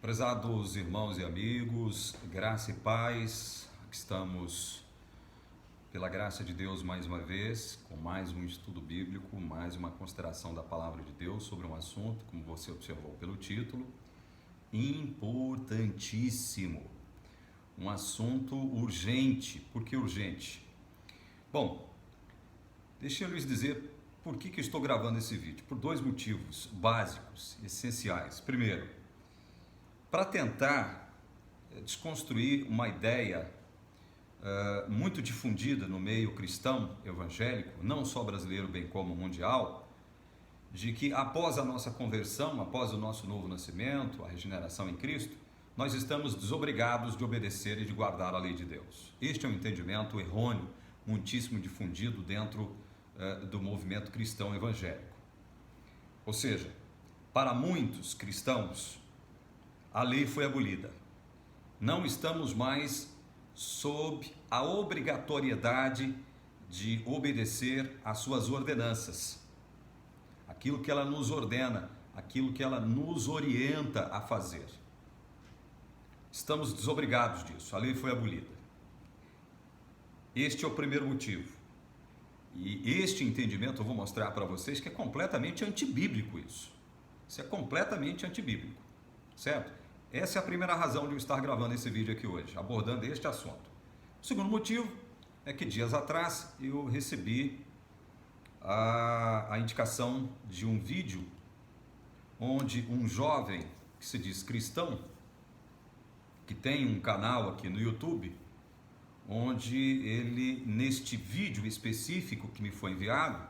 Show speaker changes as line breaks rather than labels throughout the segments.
Prezados irmãos e amigos, graça e paz, aqui estamos pela graça de Deus mais uma vez, com mais um estudo bíblico, mais uma consideração da palavra de Deus sobre um assunto, como você observou pelo título, importantíssimo, um assunto urgente. Por que urgente? Bom, deixa eu lhes dizer por que estou gravando esse vídeo, por dois motivos básicos, essenciais. Primeiro, para tentar desconstruir uma ideia muito difundida no meio cristão evangélico, não só brasileiro, bem como mundial, de que após a nossa conversão, após o nosso novo nascimento, a regeneração em Cristo, nós estamos desobrigados de obedecer e de guardar a lei de Deus. Este é um entendimento errôneo, muitíssimo difundido dentro do movimento cristão evangélico. Ou seja, para muitos cristãos, a lei foi abolida. Não estamos mais sob a obrigatoriedade de obedecer às suas ordenanças. Aquilo que ela nos ordena, aquilo que ela nos orienta a fazer. Estamos desobrigados disso, a lei foi abolida. Este é o primeiro motivo. E este entendimento eu vou mostrar para vocês que é completamente antibíblico isso. Isso é completamente antibíblico, certo? Essa é a primeira razão de eu estar gravando esse vídeo aqui hoje, abordando este assunto. O segundo motivo é que dias atrás eu recebi a indicação de um vídeo onde um jovem que se diz cristão, que tem um canal aqui no YouTube, onde ele, neste vídeo específico que me foi enviado,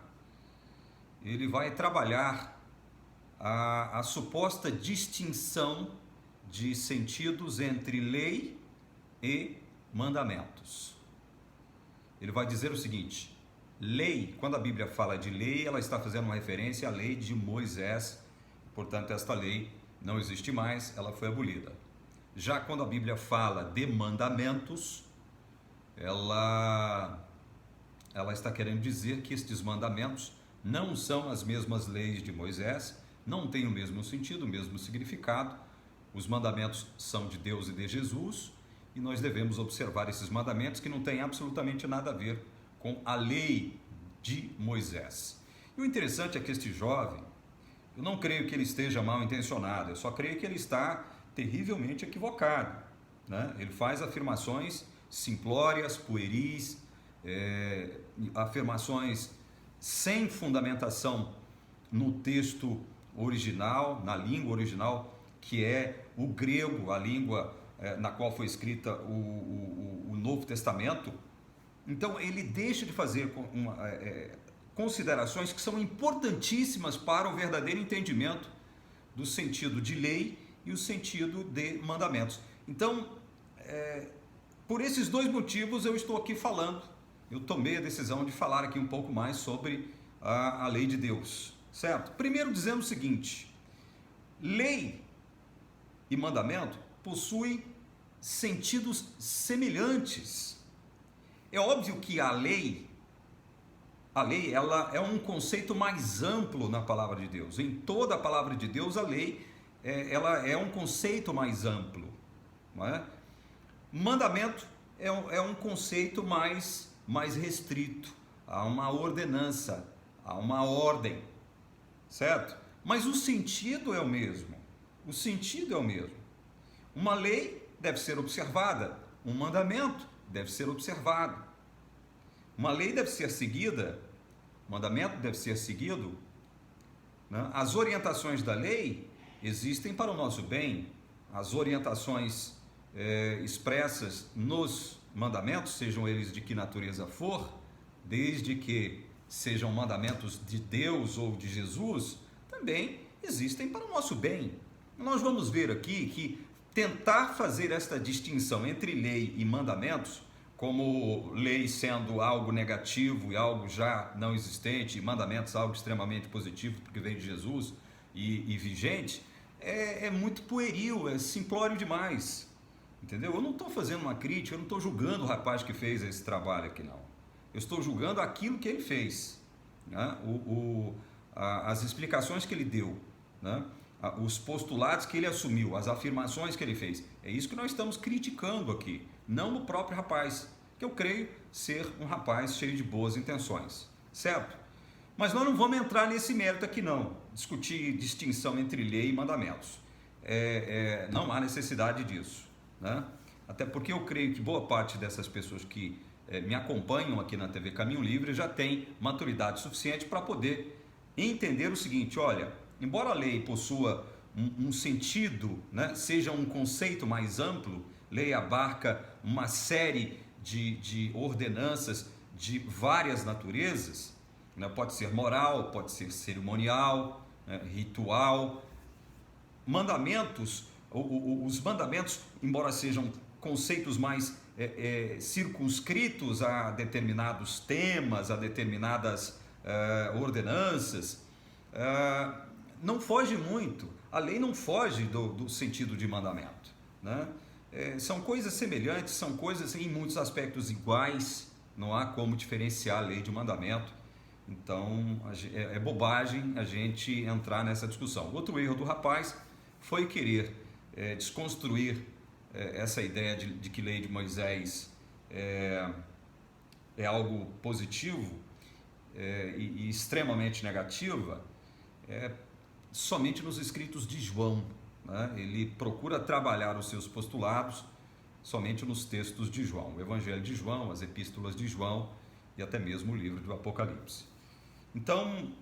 ele vai trabalhar a suposta distinção de sentidos entre lei e mandamentos. Ele vai dizer o seguinte: lei, quando a Bíblia fala de lei, ela está fazendo uma referência à lei de Moisés, portanto esta lei não existe mais, ela foi abolida. Já quando a Bíblia fala de mandamentos, ela está querendo dizer que estes mandamentos não são as mesmas leis de Moisés, não têm o mesmo sentido, o mesmo significado. Os mandamentos são de Deus e de Jesus e nós devemos observar esses mandamentos que não têm absolutamente nada a ver com a lei de Moisés. E o interessante é que este jovem, eu não creio que ele esteja mal intencionado, eu só creio que ele está terrivelmente equivocado, né? Ele faz afirmações simplórias, pueris, afirmações sem fundamentação no texto original, na língua original, que é o grego, a língua na qual foi escrita o Novo Testamento. Então ele deixa de fazer considerações que são importantíssimas para o verdadeiro entendimento do sentido de lei e o sentido de mandamentos. Então, por esses dois motivos eu estou aqui falando, eu tomei a decisão de falar aqui um pouco mais sobre a lei de Deus, certo? Primeiro dizendo o seguinte: lei e mandamento possuem sentidos semelhantes. É óbvio que a lei ela é um conceito mais amplo na palavra de Deus. Em toda a palavra de Deus, a lei ela é um conceito mais amplo, não é? Mandamento é um conceito mais restrito. Há uma ordenança, há uma ordem, certo? Mas o sentido é o mesmo. O sentido é o mesmo. Uma lei deve ser observada, um mandamento deve ser observado. Uma lei deve ser seguida, um mandamento deve ser seguido, né? As orientações da lei existem para o nosso bem. As orientações expressas nos mandamentos, sejam eles de que natureza for, desde que sejam mandamentos de Deus ou de Jesus, também existem para o nosso bem. Nós vamos ver aqui que tentar fazer esta distinção entre lei e mandamentos, como lei sendo algo negativo e algo já não existente, e mandamentos algo extremamente positivo, porque vem de Jesus e vigente, é muito pueril, é simplório demais, entendeu? Eu não estou fazendo uma crítica, eu não estou julgando o rapaz que fez esse trabalho aqui, não. Eu estou julgando aquilo que ele fez, né? As explicações que ele deu, né? os postulados que ele assumiu, as afirmações que ele fez. É isso que nós estamos criticando aqui, não o próprio rapaz, que eu creio ser um rapaz cheio de boas intenções, certo? Mas nós não vamos entrar nesse mérito aqui não, discutir distinção entre lei e mandamentos. Não há necessidade disso, né? Até porque eu creio que boa parte dessas pessoas que me acompanham aqui na TV Caminho Livre já tem maturidade suficiente para poder entender o seguinte: olha, embora a lei possua um sentido, né, seja um conceito mais amplo, lei abarca uma série de ordenanças de várias naturezas, né, pode ser moral, pode ser cerimonial, né, ritual. Mandamentos, os mandamentos, embora sejam conceitos mais circunscritos a determinados temas, a determinadas ordenanças, não foge muito, a lei não foge do sentido de mandamento, né? São coisas semelhantes, são coisas em muitos aspectos iguais, não há como diferenciar a lei de mandamento. Então é bobagem a gente entrar nessa discussão. Outro erro do rapaz foi querer desconstruir essa ideia de que a lei de Moisés é algo positivo e extremamente negativa, somente nos escritos de João, né? Ele procura trabalhar os seus postulados somente nos textos de João, o Evangelho de João, as epístolas de João e até mesmo o livro do Apocalipse. Então,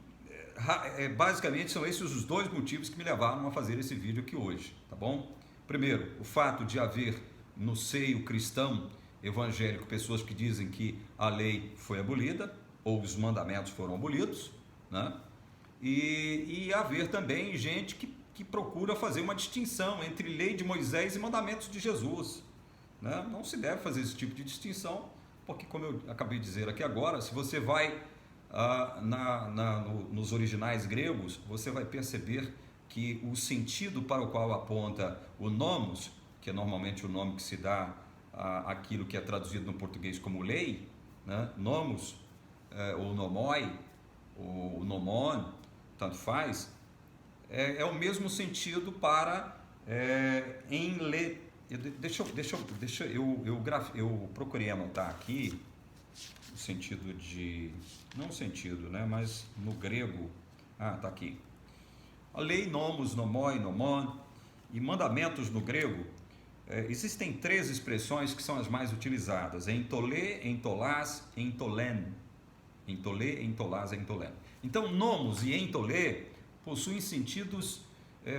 basicamente são esses os dois motivos que me levaram a fazer esse vídeo aqui hoje, tá bom? Primeiro, o fato de haver no seio cristão evangélico pessoas que dizem que a lei foi abolida ou os mandamentos foram abolidos, né? E haver também gente que procura fazer uma distinção entre lei de Moisés e mandamentos de Jesus, né? Não se deve fazer esse tipo de distinção, porque, como eu acabei de dizer aqui agora, se você vai nos originais gregos, você vai perceber que o sentido para o qual aponta o nomos, que é normalmente o nome que se dá àquilo que é traduzido no português como lei, né? Nomos, ou nomoi, ou nomon, tanto faz, é o mesmo sentido para em lei. Eu procurei anotar aqui o sentido de, não o sentido, né, mas no grego, tá aqui. A lei, nomos, nomoi, nomon e mandamentos no grego, existem 3 expressões que são as mais utilizadas: entolê, entolás, entolen. Entolê, entolás, entolen. Então, nomos e entolê possuem sentidos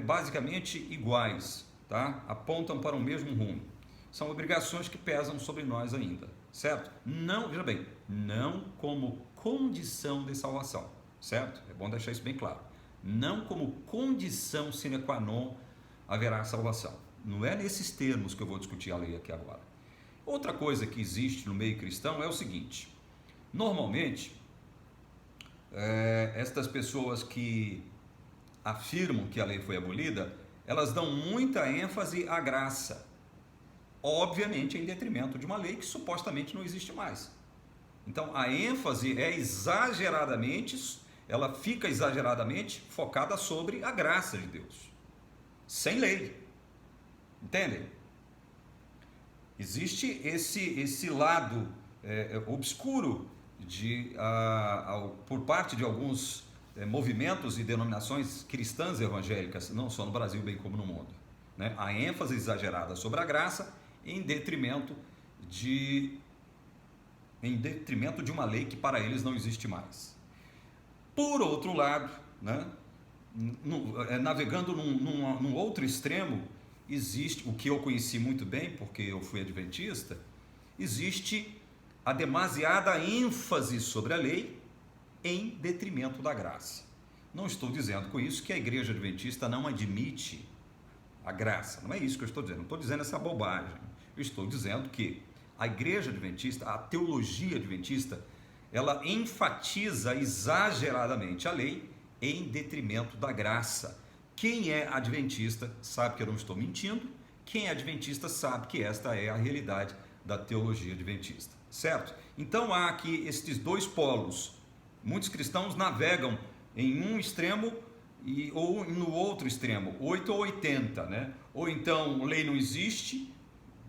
basicamente iguais, tá? Apontam para o mesmo rumo. São obrigações que pesam sobre nós ainda, certo? Não, veja bem, não como condição de salvação, certo? É bom deixar isso bem claro. Não como condição sine qua non haverá salvação. Não é nesses termos que eu vou discutir a lei aqui agora. Outra coisa que existe no meio cristão é o seguinte: normalmente, estas pessoas que afirmam que a lei foi abolida, elas dão muita ênfase à graça, obviamente em detrimento de uma lei que supostamente não existe mais. Então a ênfase ela fica exageradamente focada sobre a graça de Deus, sem lei, entendem? Existe esse lado obscuro por parte de alguns movimentos e denominações cristãs evangélicas, não só no Brasil, bem como no mundo, né? A ênfase exagerada sobre a graça em detrimento de uma lei que para eles não existe mais. Por outro lado, né, navegando num outro extremo, existe o que eu conheci muito bem, porque eu fui adventista, existe a demasiada ênfase sobre a lei em detrimento da graça. Não estou dizendo com isso que a igreja adventista não admite a graça, não é isso que eu estou dizendo, não estou dizendo essa bobagem. Eu estou dizendo que a igreja adventista, a teologia adventista, ela enfatiza exageradamente a lei em detrimento da graça. Quem é adventista sabe que eu não estou mentindo, quem é adventista sabe que esta é a realidade da teologia adventista, certo? Então há aqui estes dois polos. Muitos cristãos navegam em um extremo ou no outro extremo, 8 ou 80, né? Ou então lei não existe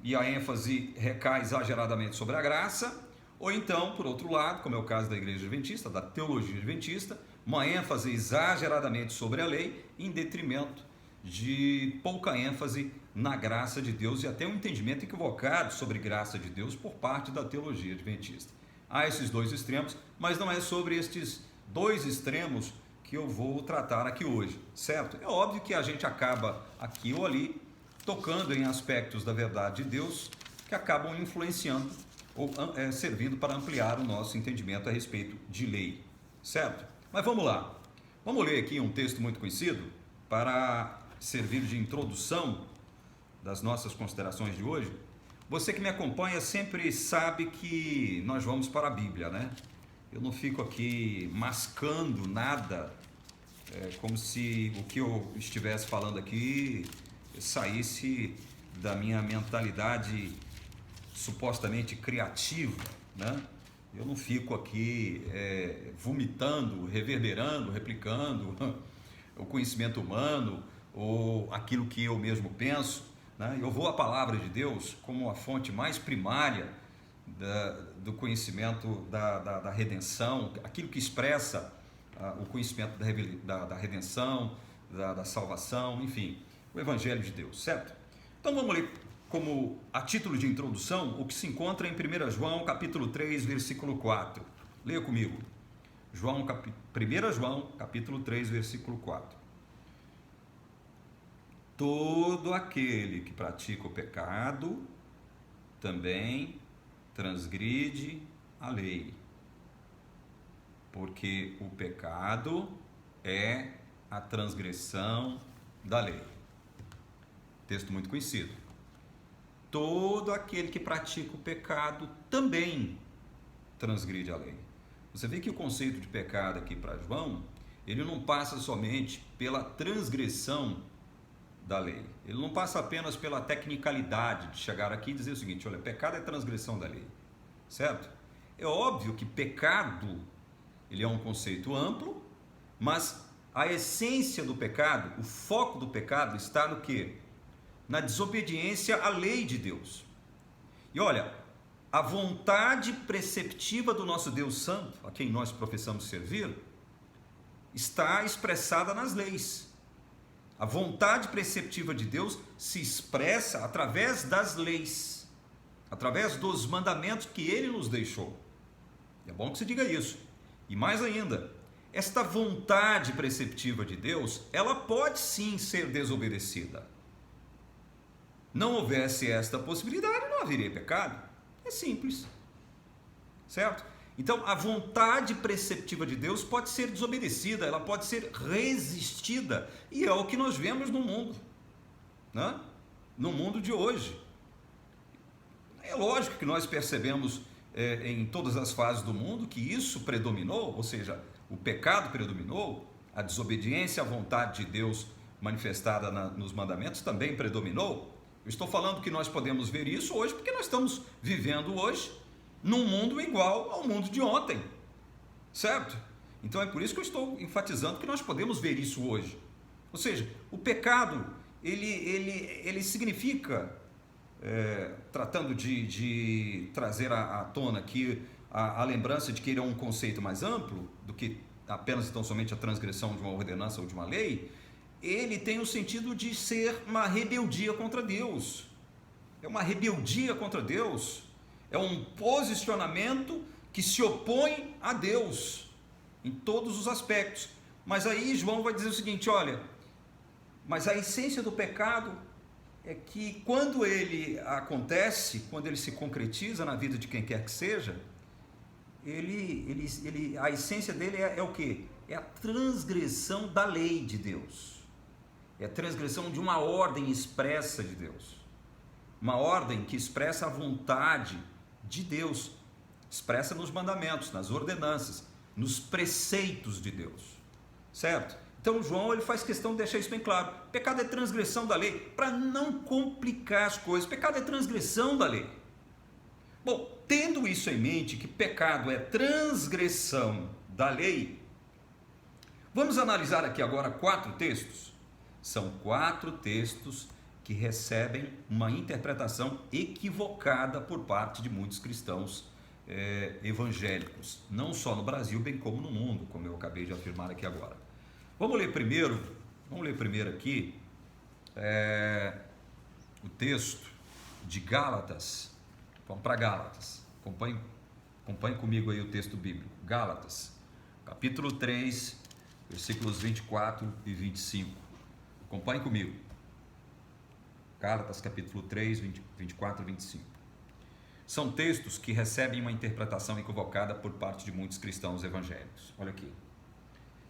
e a ênfase recai exageradamente sobre a graça, ou então, por outro lado, como é o caso da Igreja Adventista, da teologia adventista, uma ênfase exageradamente sobre a lei em detrimento de pouca ênfase na graça de Deus e até um entendimento equivocado sobre graça de Deus por parte da teologia adventista. Há esses dois extremos, mas não é sobre estes dois extremos que eu vou tratar aqui hoje, certo? É óbvio que a gente acaba aqui ou ali tocando em aspectos da verdade de Deus que acabam influenciando ou servindo para ampliar o nosso entendimento a respeito de lei, certo? Mas vamos lá, vamos ler aqui um texto muito conhecido para servir de introdução das nossas considerações de hoje. Você que me acompanha sempre sabe que nós vamos para a Bíblia, né? Eu não fico aqui mascando nada, como se o que eu estivesse falando aqui saísse da minha mentalidade supostamente criativa, né? Eu não fico aqui vomitando, reverberando, replicando o conhecimento humano ou aquilo que eu mesmo penso, né? Eu vou à palavra de Deus como a fonte mais primária do conhecimento da redenção, aquilo que expressa o conhecimento da redenção, da salvação, enfim, o Evangelho de Deus, certo? Então vamos ler como a título de introdução o que se encontra em 1 João capítulo 3, versículo 4. Leia comigo. 1 João capítulo 3, versículo 4. Todo aquele que pratica o pecado também transgride a lei, porque o pecado é a transgressão da lei. Texto muito conhecido. Todo aquele que pratica o pecado também transgride a lei. Você vê que o conceito de pecado aqui para João, ele não passa somente pela transgressão da lei. Ele não passa apenas pela tecnicalidade de chegar aqui e dizer o seguinte: olha, pecado é transgressão da lei, certo? É óbvio que pecado, ele é um conceito amplo, mas a essência do pecado, o foco do pecado está no quê? Na desobediência à lei de Deus. E olha, a vontade preceptiva do nosso Deus Santo, a quem nós professamos servir, está expressada nas leis. A vontade preceptiva de Deus se expressa através das leis, através dos mandamentos que Ele nos deixou. É bom que se diga isso. E mais ainda, esta vontade preceptiva de Deus, ela pode sim ser desobedecida. Não houvesse esta possibilidade, não haveria pecado. É simples, certo? Então, a vontade preceptiva de Deus pode ser desobedecida, ela pode ser resistida, e é o que nós vemos no mundo, né? No mundo de hoje. É lógico que nós percebemos em todas as fases do mundo que isso predominou, ou seja, o pecado predominou, a desobediência à vontade de Deus manifestada nos mandamentos também predominou. Eu estou falando que nós podemos ver isso hoje porque nós estamos vivendo hoje num mundo igual ao mundo de ontem, certo? Então é por isso que eu estou enfatizando que nós podemos ver isso hoje. Ou seja, o pecado, ele significa, tratando de trazer à tona aqui a lembrança de que ele é um conceito mais amplo do que apenas tão somente a transgressão de uma ordenança ou de uma lei, ele tem o sentido de ser uma rebeldia contra Deus. É uma rebeldia contra Deus. É um posicionamento que se opõe a Deus em todos os aspectos. Mas aí João vai dizer o seguinte: olha, mas a essência do pecado é que quando ele acontece, quando ele se concretiza na vida de quem quer que seja, a essência dele é o quê? É a transgressão da lei de Deus. É a transgressão de uma ordem expressa de Deus. Uma ordem que expressa a vontade de Deus, expressa nos mandamentos, nas ordenanças, nos preceitos de Deus, certo? Então João ele faz questão de deixar isso bem claro. Pecado é transgressão da lei, para não complicar as coisas. Pecado é transgressão da lei. Bom, tendo isso em mente, que pecado é transgressão da lei, Vamos analisar aqui agora 4 textos. São 4 textos que recebem uma interpretação equivocada por parte de muitos cristãos evangélicos, não só no Brasil, bem como no mundo, como eu acabei de afirmar aqui agora. Vamos ler primeiro aqui o texto de Gálatas. Vamos para Gálatas. Acompanhe comigo aí o texto bíblico. Gálatas, capítulo 3, versículos 24 e 25. Acompanhe comigo. Gálatas, capítulo 3, 24 e 25. São textos que recebem uma interpretação equivocada por parte de muitos cristãos evangélicos. Olha aqui.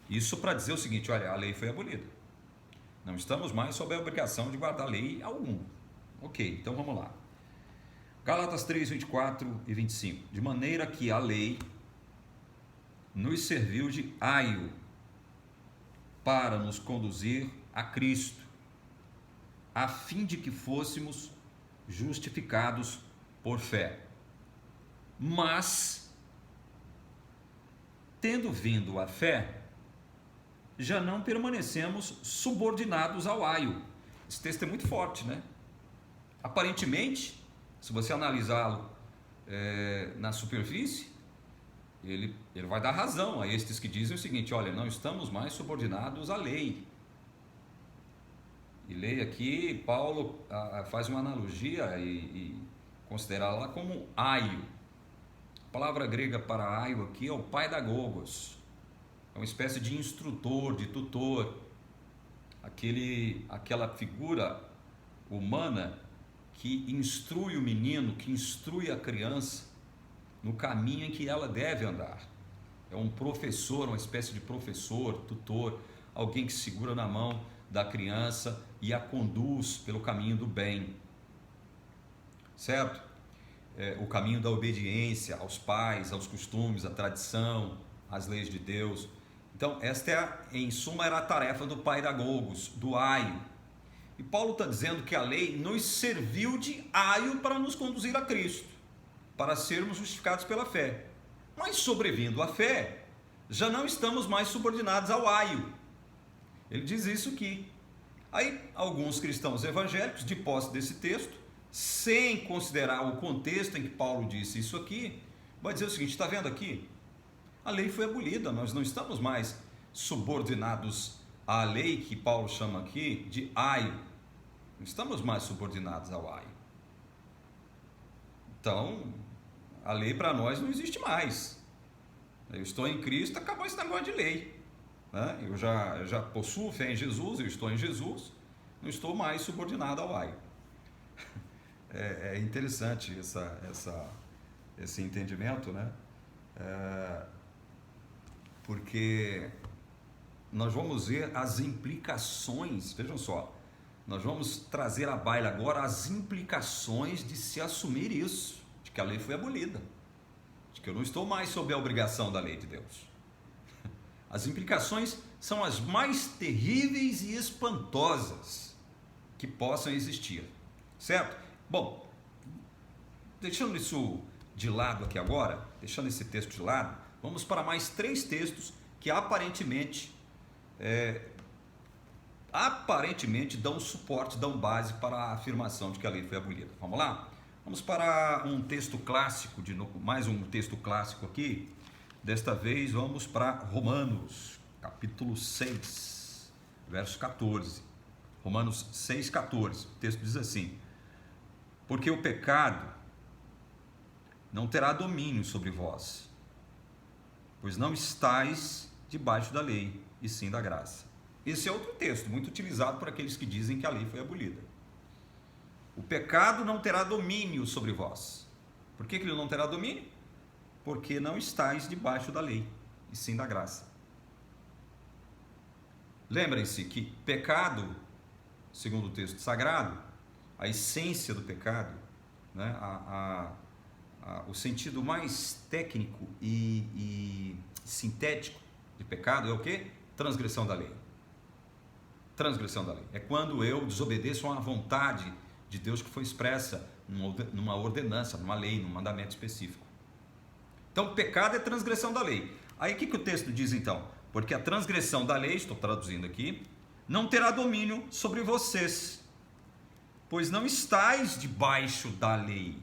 Isso para dizer o seguinte: olha, a lei foi abolida. Não estamos mais sob a obrigação de guardar lei alguma. Ok, então vamos lá. Gálatas 3, 24 e 25. De maneira que a lei nos serviu de aio para nos conduzir a Cristo, a fim de que fôssemos justificados por fé. Mas, tendo vindo a fé, já não permanecemos subordinados ao aio. Esse texto é muito forte, né? Aparentemente, se você analisá-lo na superfície, ele vai dar razão a estes que dizem o seguinte: olha, não estamos mais subordinados à lei. E leia aqui, Paulo faz uma analogia e considera lá como aio. A palavra grega para aio aqui é o paidagogos. É uma espécie de instrutor, de tutor. Aquela figura humana que instrui o menino, que instrui a criança no caminho em que ela deve andar. É um professor, uma espécie de professor, tutor, alguém que segura na mão da criança e a conduz pelo caminho do bem, certo? O caminho da obediência aos pais, aos costumes, à tradição, às leis de Deus. Então, em suma, era a tarefa do paidagogos, do aio. E Paulo está dizendo que a lei nos serviu de aio para nos conduzir a Cristo, para sermos justificados pela fé. Mas, sobrevindo a fé, já não estamos mais subordinados ao aio. Ele diz isso aqui. Aí, alguns cristãos evangélicos, de posse desse texto, sem considerar o contexto em que Paulo disse isso aqui, vai dizer o seguinte: está vendo aqui? A lei foi abolida, nós não estamos mais subordinados à lei que Paulo chama aqui de aio. Não estamos mais subordinados ao aio. Então, a lei para nós não existe mais. Eu estou em Cristo, acabou esse negócio de lei. Eu já possuo fé em Jesus, eu estou em Jesus, não estou mais subordinado ao aio. É interessante esse entendimento, né? Porque nós vamos ver as implicações, vejam só, nós vamos trazer à baila agora as implicações de se assumir isso, de que a lei foi abolida, de que eu não estou mais sob a obrigação da lei de Deus. As implicações são as mais terríveis e espantosas que possam existir, certo? Bom, deixando isso de lado aqui agora, deixando esse texto de lado, vamos para mais 3 textos que aparentemente dão suporte, dão base para a afirmação de que a lei foi abolida. Vamos lá? Vamos para um texto clássico, de novo, mais um texto clássico aqui. Desta vez vamos para Romanos, capítulo 6, verso 14. Romanos 6, 14. O texto diz assim: porque o pecado não terá domínio sobre vós, pois não estáis debaixo da lei, e sim da graça. Esse é outro texto muito utilizado por aqueles que dizem que a lei foi abolida. O pecado não terá domínio sobre vós. Por que ele não terá domínio? Porque não estáis debaixo da lei, e sim da graça. Lembrem-se que pecado, segundo o texto sagrado, a essência do pecado, né, o sentido mais técnico e sintético de pecado é o quê? Transgressão da lei. Transgressão da lei. É quando eu desobedeço a uma vontade de Deus que foi expressa numa ordenança, numa lei, num mandamento específico. Então, pecado é transgressão da lei. Aí o que o texto diz então? porque a transgressão da lei, estou traduzindo aqui, não terá domínio sobre vocês, pois não estáis debaixo da lei,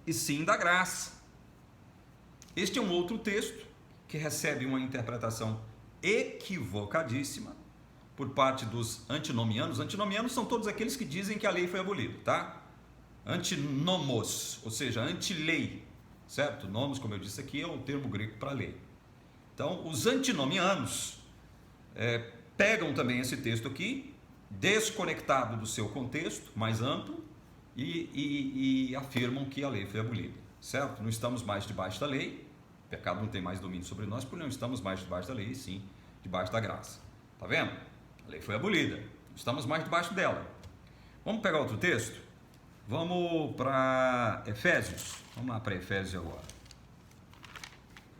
e sim da graça. Este é um outro texto que recebe uma interpretação equivocadíssima por parte dos antinomianos. Antinomianos são todos aqueles que dizem que a lei foi abolida, tá? Antinomos, ou seja, anti-lei, certo? Nomos, como eu disse aqui, é um termo grego para lei. Então, os antinomianos pegam também esse texto aqui, desconectado do seu contexto mais amplo, e afirmam que a lei foi abolida, certo? Não estamos mais debaixo da lei, o pecado não tem mais domínio sobre nós, porque não estamos mais debaixo da lei, sim debaixo da graça. Tá vendo? A lei foi abolida, não estamos mais debaixo dela. Vamos pegar outro texto? Vamos para Efésios. Vamos lá para Efésios agora.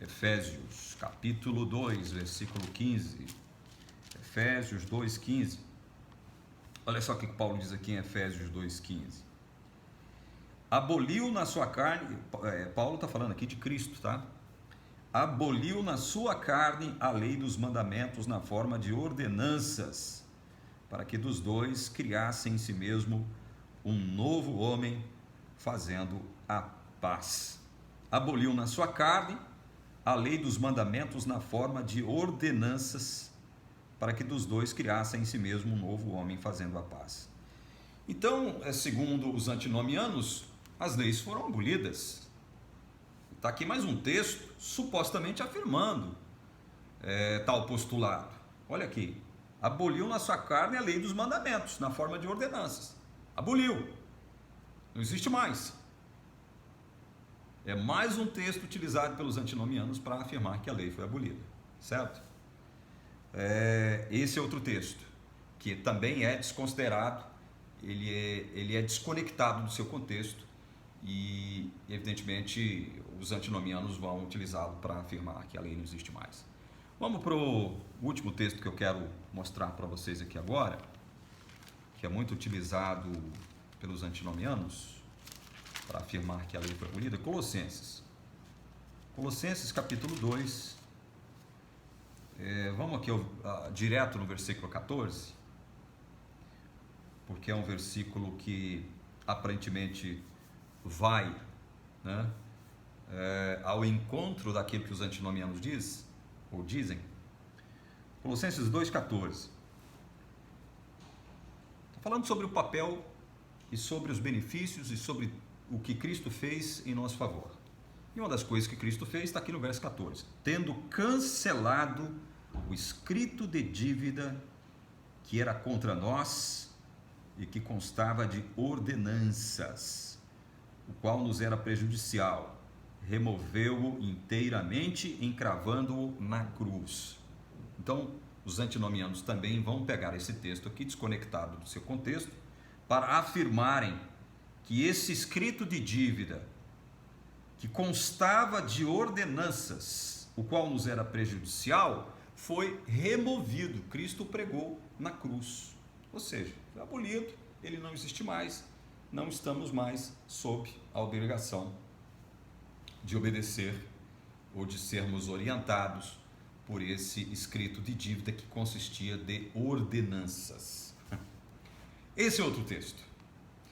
Efésios, capítulo 2, versículo 15. Efésios 2,15. Olha só o que Paulo diz aqui em Efésios 2,15. Aboliu na sua carne, Paulo está falando aqui de Cristo, tá? Aboliu na sua carne a lei dos mandamentos na forma de ordenanças, para que dos dois criassem em si mesmo um novo homem, fazendo a paz. Aboliu na sua carne a lei dos mandamentos na forma de ordenanças, para que dos dois criassem em si mesmo um novo homem, fazendo a paz. Então, segundo os antinomianos, as leis foram abolidas. Está aqui mais um texto supostamente afirmando tal postulado. Olha aqui. Aboliu na sua carne a lei dos mandamentos na forma de ordenanças. Aboliu. Não existe mais. É mais um texto utilizado pelos antinomianos para afirmar que a lei foi abolida. Certo? Esse é outro texto, que também é desconsiderado, ele é desconectado do seu contexto e, evidentemente, os antinomianos vão utilizá-lo para afirmar que a lei não existe mais. Vamos para o último texto que eu quero mostrar para vocês aqui agora, que é muito utilizado pelos antinomianos para afirmar que a lei foi abolida. Colossenses. Colossenses capítulo 2. Vamos aqui direto no versículo 14, porque é um versículo que aparentemente vai, né, ao encontro daquilo que os antinomianos dizem. Colossenses 2,14. Está falando sobre o papel e sobre os benefícios e sobre o que Cristo fez em nosso favor. E uma das coisas que Cristo fez está aqui no verso 14. Tendo cancelado o escrito de dívida que era contra nós e que constava de ordenanças, o qual nos era prejudicial, removeu-o inteiramente, encravando-o na cruz. Então, os antinomianos também vão pegar esse texto aqui, desconectado do seu contexto, para afirmarem que esse escrito de dívida, que constava de ordenanças, o qual nos era prejudicial, foi removido. Cristo pregou na cruz. Ou seja, foi abolido, ele não existe mais, não estamos mais sob a obrigação de obedecer ou de sermos orientados por esse escrito de dívida que consistia de ordenanças. Esse é outro texto.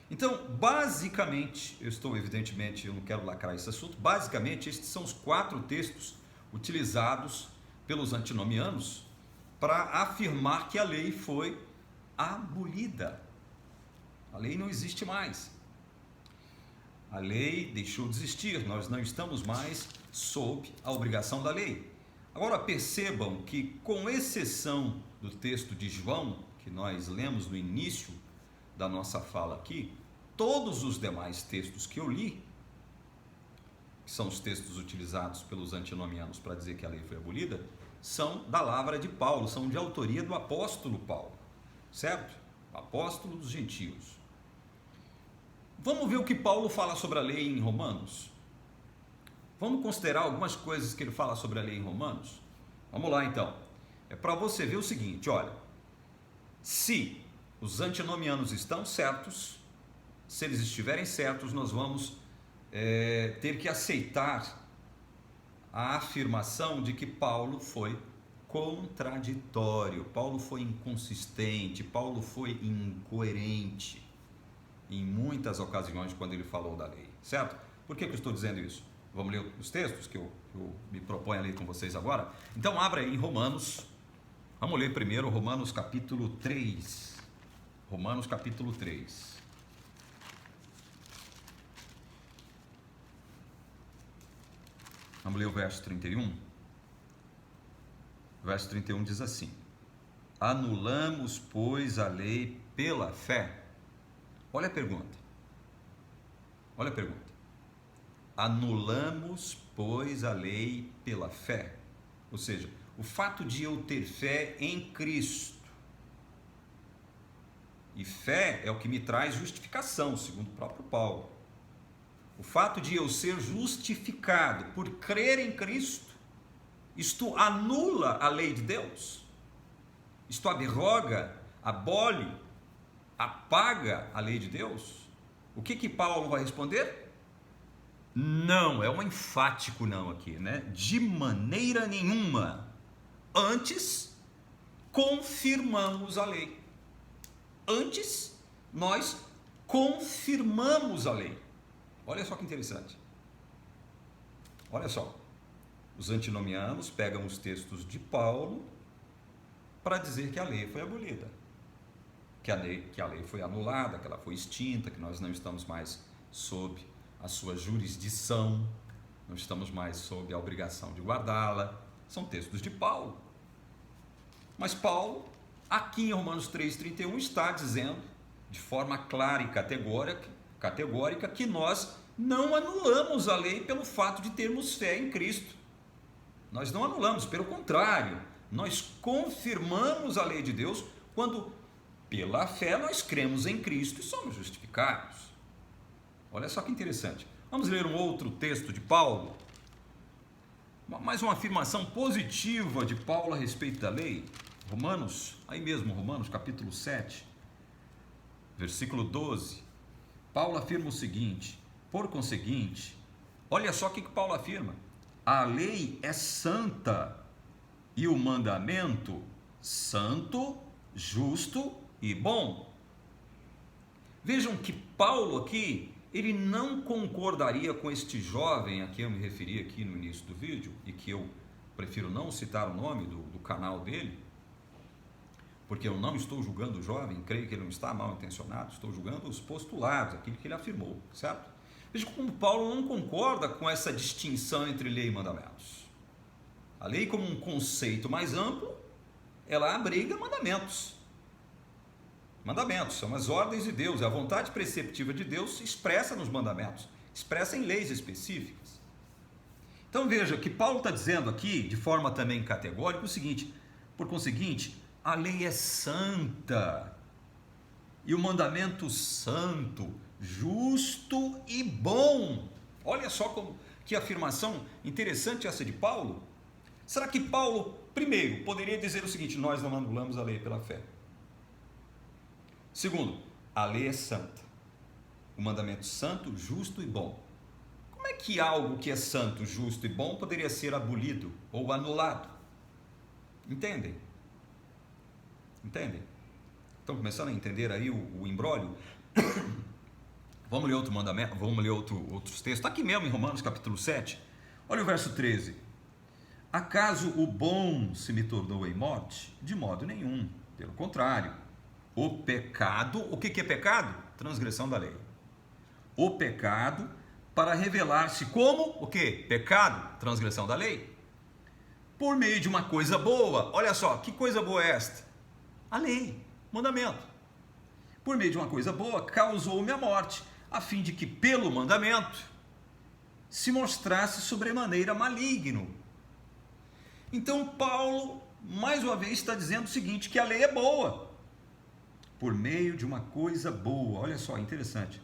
Então, basicamente, eu não quero lacrar esse assunto, basicamente estes são os 4 textos utilizados pelos antinomianos para afirmar que a lei foi abolida. A lei não existe mais. A lei deixou de existir, nós não estamos mais sob a obrigação da lei. Agora percebam que, com exceção do texto de João, que nós lemos no início da nossa fala aqui, todos os demais textos que eu li, que são os textos utilizados pelos antinomianos para dizer que a lei foi abolida, são da lavra de Paulo, são de autoria do apóstolo Paulo, certo? Apóstolo dos gentios. Vamos ver o que Paulo fala sobre a lei em Romanos? Vamos considerar algumas coisas que ele fala sobre a lei em Romanos? Vamos lá então. É para você ver o seguinte, olha, se os antinomianos estão certos, se eles estiverem certos, nós vamos ter que aceitar a afirmação de que Paulo foi contraditório, Paulo foi inconsistente, Paulo foi incoerente em muitas ocasiões quando ele falou da lei, certo? Por que eu estou dizendo isso? Vamos ler os textos que eu me proponho a ler com vocês agora? Então abra aí em Romanos, vamos ler primeiro Romanos capítulo 3, Romanos capítulo 3. Vamos ler o verso 31. O verso 31 diz assim: anulamos, pois, a lei pela fé. Olha a pergunta. Olha a pergunta. Anulamos, pois, a lei pela fé. Ou seja, o fato de eu ter fé em Cristo. E fé é o que me traz justificação, segundo o próprio Paulo. O fato de eu ser justificado por crer em Cristo, isto anula a lei de Deus? Isto abroga, abole, apaga a lei de Deus? O que Paulo vai responder? Não, é um enfático não aqui, né? De maneira nenhuma. Antes, confirmamos a lei. Antes, nós confirmamos a lei. Olha só que interessante. Olha só. Os antinomianos pegam os textos de Paulo para dizer que a lei foi abolida, que a lei foi anulada, que ela foi extinta, que nós não estamos mais sob a sua jurisdição, não estamos mais sob a obrigação de guardá-la. São textos de Paulo. Mas Paulo, aqui em Romanos 3,31, está dizendo de forma clara e categórica que nós não anulamos a lei pelo fato de termos fé em Cristo. Nós não anulamos, pelo contrário, nós confirmamos a lei de Deus quando, pela fé, nós cremos em Cristo e somos justificados. Olha só que interessante. Vamos ler um outro texto de Paulo? Mais uma afirmação positiva de Paulo a respeito da lei. Romanos, aí mesmo, Romanos capítulo 7, versículo 12. Paulo afirma o seguinte: por conseguinte, olha só o que Paulo afirma: a lei é santa e o mandamento santo, justo e bom. Vejam que Paulo aqui, ele não concordaria com este jovem a quem eu me referi aqui no início do vídeo, e que eu prefiro não citar o nome do canal dele, porque eu não estou julgando o jovem, creio que ele não está mal intencionado, estou julgando os postulados, aquilo que ele afirmou, certo? Veja como Paulo não concorda com essa distinção entre lei e mandamentos. A lei, como um conceito mais amplo, ela abriga mandamentos. Mandamentos são as ordens de Deus, a vontade preceptiva de Deus se expressa nos mandamentos, expressa em leis específicas. Então veja que Paulo está dizendo aqui, de forma também categórica, o seguinte: por conseguinte, a lei é santa e o mandamento santo, justo e bom. Olha só que afirmação interessante essa de Paulo. Será que Paulo, primeiro, poderia dizer o seguinte: nós não anulamos a lei pela fé? Segundo, a lei é santa, o mandamento santo, justo e bom. Como é que algo que é santo, justo e bom poderia ser abolido ou anulado? Entendem? Entendem? Estão começando a entender aí o imbróglio? Vamos ler outro mandamento, vamos ler outros textos. Está aqui mesmo em Romanos capítulo 7. Olha o verso 13. Acaso o bom se me tornou em morte? De modo nenhum. Pelo contrário. O pecado, o que é pecado? Transgressão da lei. O pecado, para revelar-se como o que? Pecado, transgressão da lei. Por meio de uma coisa boa. Olha só, que coisa boa é esta? A lei, mandamento. Por meio de uma coisa boa, causou-me a morte, a fim de que pelo mandamento se mostrasse sobremaneira maligno. Então Paulo, mais uma vez, está dizendo o seguinte, que a lei é boa. Por meio de uma coisa boa. Olha só, interessante.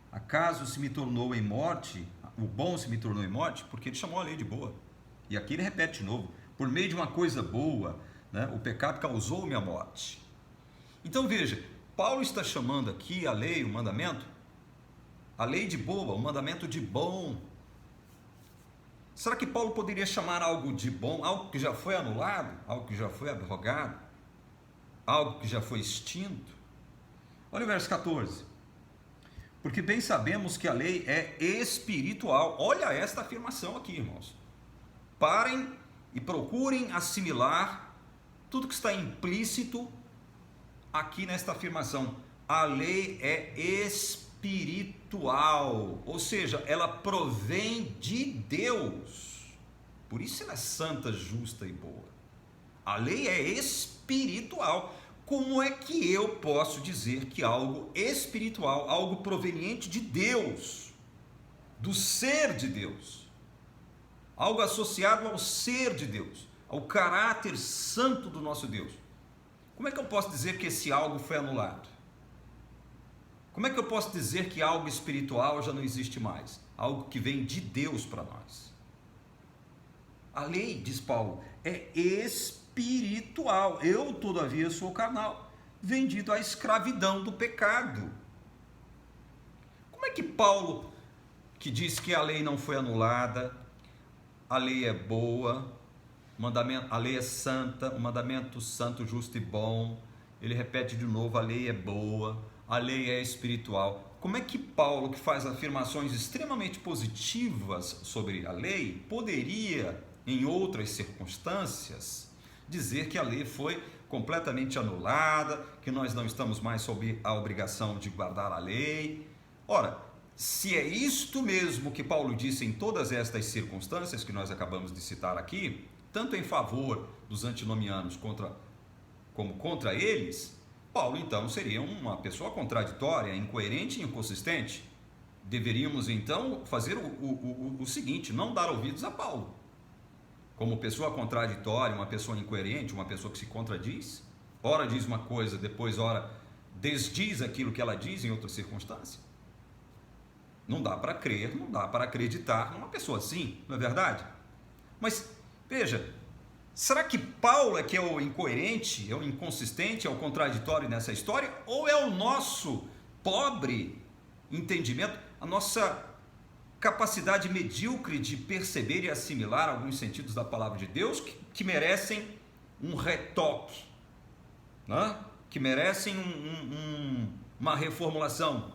Acaso se me tornou em morte, o bom se me tornou em morte, porque ele chamou a lei de boa. E aqui ele repete de novo, por meio de uma coisa boa, né, o pecado causou-me a morte. Então veja, Paulo está chamando aqui a lei, o mandamento, a lei de boa, o mandamento de bom. Será que Paulo poderia chamar algo de bom, algo que já foi anulado, algo que já foi abrogado, algo que já foi extinto? Olha o verso 14. Porque bem sabemos que a lei é espiritual. Olha esta afirmação aqui, irmãos. Parem e procurem assimilar tudo que está implícito aqui nesta afirmação. A lei é espiritual, ou seja, ela provém de Deus. Por isso ela é santa, justa e boa. A lei é espiritual. Como é que eu posso dizer que algo espiritual, algo proveniente de Deus, do ser de Deus, algo associado ao ser de Deus, ao caráter santo do nosso Deus, como é que eu posso dizer que esse algo foi anulado? Como é que eu posso dizer que algo espiritual já não existe mais? Algo que vem de Deus para nós. A lei, diz Paulo, é espiritual. Eu, todavia, sou carnal, vendido à escravidão do pecado. Como é que Paulo, que diz que a lei não foi anulada, a lei é boa, a lei é santa, o mandamento santo, justo e bom, ele repete de novo, a lei é boa, a lei é espiritual. Como é que Paulo, que faz afirmações extremamente positivas sobre a lei, poderia, em outras circunstâncias, dizer que a lei foi completamente anulada, que nós não estamos mais sob a obrigação de guardar a lei? Ora, se é isto mesmo que Paulo disse em todas estas circunstâncias que nós acabamos de citar aqui, tanto em favor dos antinomianos como contra eles, Paulo então seria uma pessoa contraditória, incoerente e inconsistente. Deveríamos então fazer o seguinte, não dar ouvidos a Paulo como pessoa contraditória, uma pessoa incoerente, uma pessoa que se contradiz. Ora diz uma coisa, depois ora desdiz aquilo que ela diz em outra circunstância. Não dá para crer, não dá para acreditar numa pessoa assim, não é verdade? Mas veja, será que Paulo é que é o incoerente, é o inconsistente, é o contraditório nessa história? Ou é o nosso pobre entendimento, a nossa capacidade medíocre de perceber e assimilar alguns sentidos da palavra de Deus que merecem um retoque, né? Que merecem uma reformulação?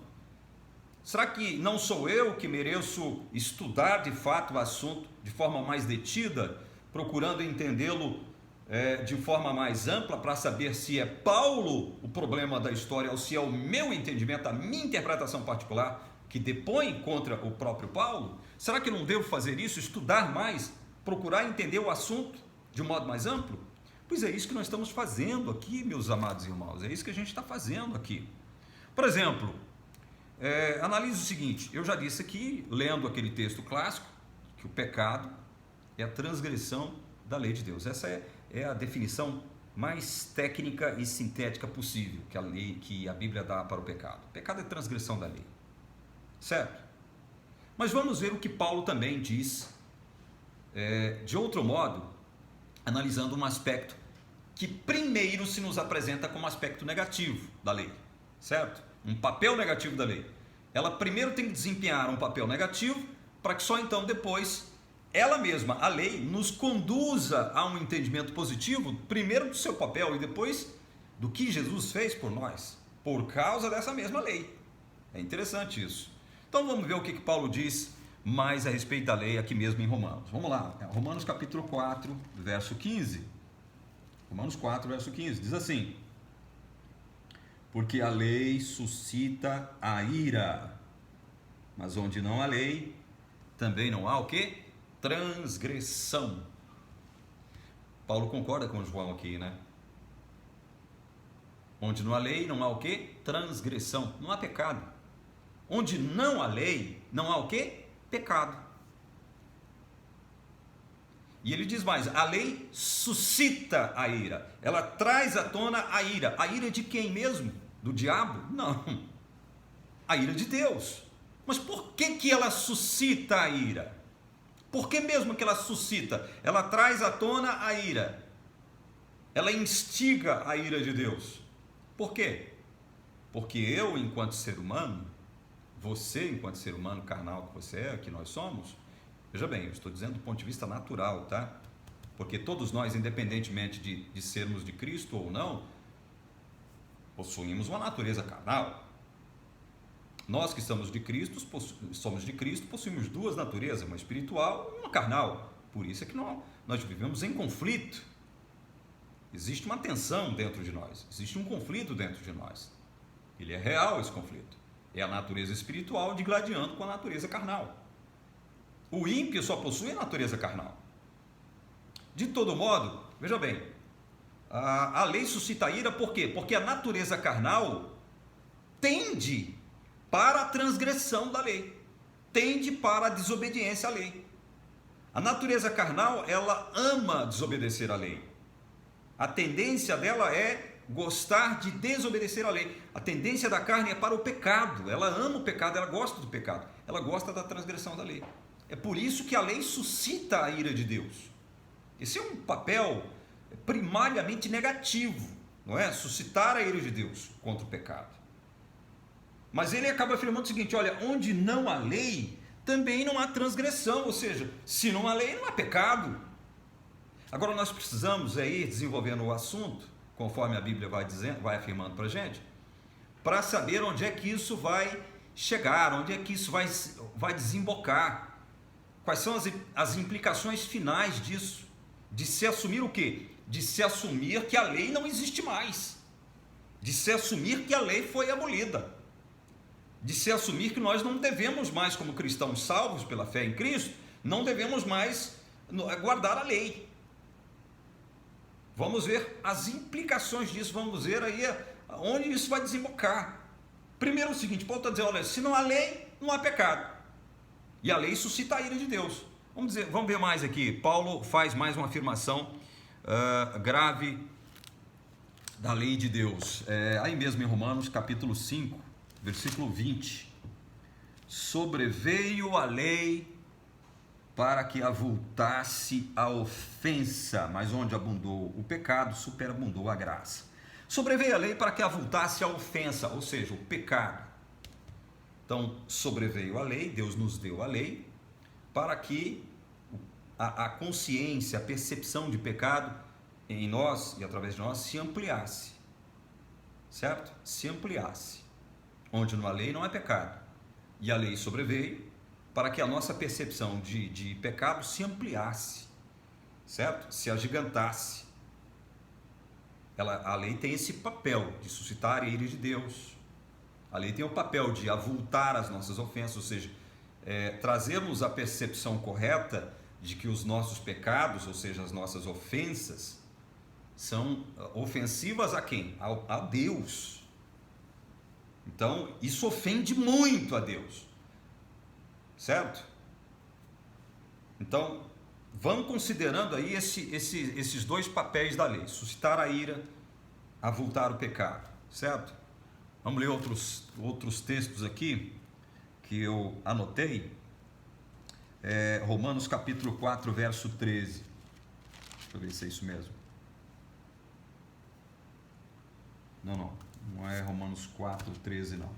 Será que não sou eu que mereço estudar de fato o assunto de forma mais detida, procurando entendê-lo de forma mais ampla para saber se é Paulo o problema da história ou se é o meu entendimento, a minha interpretação particular que depõe contra o próprio Paulo? Será que eu não devo fazer isso, estudar mais, procurar entender o assunto de um modo mais amplo? Pois é isso que nós estamos fazendo aqui, meus amados irmãos, é isso que a gente está fazendo aqui. Por exemplo, analise o seguinte, eu já disse aqui, lendo aquele texto clássico, que o pecado é a transgressão da lei de Deus. Essa é a definição mais técnica e sintética possível que a Bíblia dá para o pecado. O pecado é transgressão da lei, certo? Mas vamos ver o que Paulo também diz, de outro modo, analisando um aspecto que primeiro se nos apresenta como aspecto negativo da lei, certo? Um papel negativo da lei. Ela primeiro tem que desempenhar um papel negativo para que só então depois ela mesma, a lei, nos conduza a um entendimento positivo, primeiro do seu papel e depois do que Jesus fez por nós, por causa dessa mesma lei. É interessante isso. Então vamos ver o que Paulo diz mais a respeito da lei aqui mesmo em Romanos. Vamos lá, Romanos capítulo 4, verso 15. Romanos 4, verso 15, diz assim: porque a lei suscita a ira, mas onde não há lei, também não há o quê? Transgressão. Paulo concorda com João aqui, né? Onde não há lei, não há o quê? Transgressão, não há pecado. Onde não há lei, não há o quê? Pecado. E ele diz mais, a lei suscita a ira, ela traz à tona a ira. A ira de quem mesmo? Do diabo? Não, a ira de Deus. Mas por que ela suscita a ira? Por que mesmo que ela suscita? Ela traz à tona a ira, ela instiga a ira de Deus. Por quê? Porque eu, enquanto ser humano, você, enquanto ser humano carnal que você é, que nós somos, Veja bem, eu estou dizendo do ponto de vista natural, tá? Porque todos nós, independentemente de sermos de Cristo ou não, possuímos uma natureza carnal. Nós que somos de Cristo, possuímos duas naturezas, uma espiritual e uma carnal. Por isso é que nós vivemos em conflito. Existe uma tensão dentro de nós, existe um conflito dentro de nós. Ele é real, esse conflito. É a natureza espiritual digladiando com a natureza carnal. O ímpio só possui a natureza carnal. De todo modo, veja bem, a lei suscita ira por quê? Porque a natureza carnal tende para a transgressão da lei, tende para a desobediência à lei. A natureza carnal, ela ama desobedecer à lei. A tendência dela é gostar de desobedecer à lei. A tendência da carne é para o pecado. Ela ama o pecado, ela gosta do pecado. Ela gosta da transgressão da lei. É por isso que a lei suscita a ira de Deus. Esse é um papel primariamente negativo, não é? Suscitar a ira de Deus contra o pecado. Mas ele acaba afirmando o seguinte: olha, onde não há lei, também não há transgressão. Ou seja, se não há lei, não há pecado. Agora nós precisamos ir desenvolvendo o assunto, conforme a Bíblia vai afirmando para a gente, para saber onde é que isso vai chegar, onde é que isso vai desembocar, quais são as implicações finais disso, de se assumir o quê? De se assumir que a lei não existe mais, de se assumir que a lei foi abolida, de se assumir que nós não devemos mais, como cristãos salvos pela fé em Cristo, não devemos mais guardar a lei. Vamos ver as implicações disso, vamos ver aí onde isso vai desembocar. Primeiro é o seguinte, Paulo está dizendo, olha, se não há lei, não há pecado. E a lei suscita a ira de Deus. Vamos ver mais aqui. Paulo faz mais uma afirmação grave da lei de Deus. Aí mesmo em Romanos capítulo 5, versículo 20. Sobreveio a lei para que avultasse a ofensa, mas onde abundou o pecado, superabundou a graça. Sobreveio a lei para que avultasse a ofensa, ou seja, o pecado. Então, sobreveio a lei, Deus nos deu a lei, para que a consciência, a percepção de pecado em nós e através de nós se ampliasse. Certo? Se ampliasse. Onde não há lei, não há pecado. E a lei sobreveio para que a nossa percepção de pecado se ampliasse, certo? Se agigantasse. A lei tem esse papel de suscitar a ira de Deus. A lei tem o papel de avultar as nossas ofensas, ou seja, trazermos a percepção correta de que os nossos pecados, ou seja, as nossas ofensas, são ofensivas a quem? A Deus. Então, isso ofende muito a Deus. Certo? Então, vamos considerando aí esses dois papéis da lei: suscitar a ira, avultar o pecado. Certo? Vamos ler outros textos aqui que eu anotei. Romanos capítulo 4, verso 13. Deixa eu ver se é isso mesmo. Não é Romanos 4, 13 não.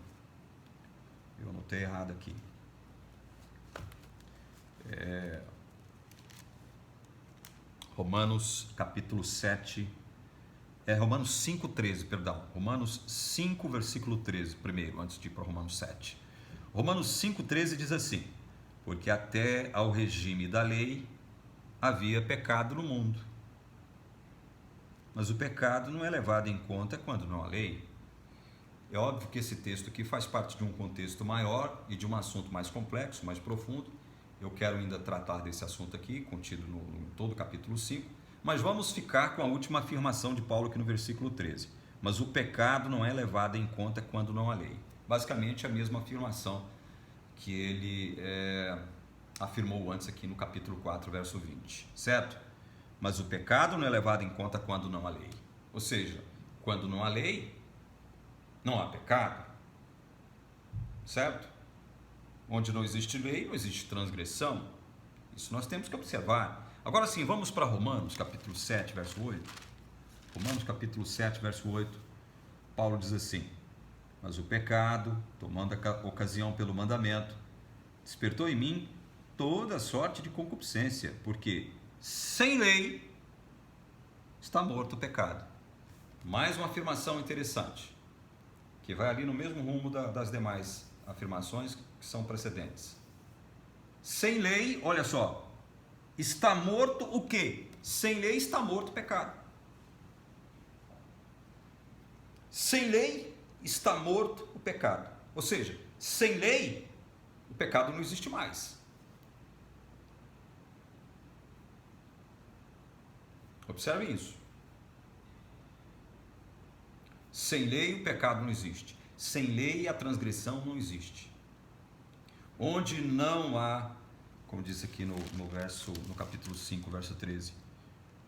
Eu anotei errado aqui. Romanos capítulo 7, Romanos 5, 13, perdão. Romanos 5, versículo 13, primeiro, antes de ir para Romanos 7. Romanos 5, 13 diz assim: porque até ao regime da lei havia pecado no mundo. Mas o pecado não é levado em conta quando não há lei. É óbvio que esse texto aqui faz parte de um contexto maior e de um assunto mais complexo, mais profundo. Eu quero ainda tratar desse assunto aqui, contido em todo o capítulo 5, mas vamos ficar com a última afirmação de Paulo aqui no versículo 13. Mas o pecado não é levado em conta quando não há lei. Basicamente a mesma afirmação que ele afirmou antes aqui no capítulo 4, verso 20, certo? Mas o pecado não é levado em conta quando não há lei. Ou seja, quando não há lei, não há pecado, certo? Onde não existe lei, não existe transgressão. Isso nós temos que observar. Agora sim, vamos para Romanos, capítulo 7, verso 8. Romanos, capítulo 7, verso 8. Paulo diz assim: mas o pecado, tomando a ocasião pelo mandamento, despertou em mim toda sorte de concupiscência, porque sem lei está morto o pecado. Mais uma afirmação interessante, que vai ali no mesmo rumo das demais afirmações que são precedentes. Sem lei, olha só, está morto o quê? Sem lei está morto o pecado. Sem lei está morto o pecado. Ou seja, sem lei, o pecado não existe mais. Observe isso. Sem lei, o pecado não existe. Sem lei, a transgressão não existe. Onde não há, como diz aqui no capítulo 5, verso 13,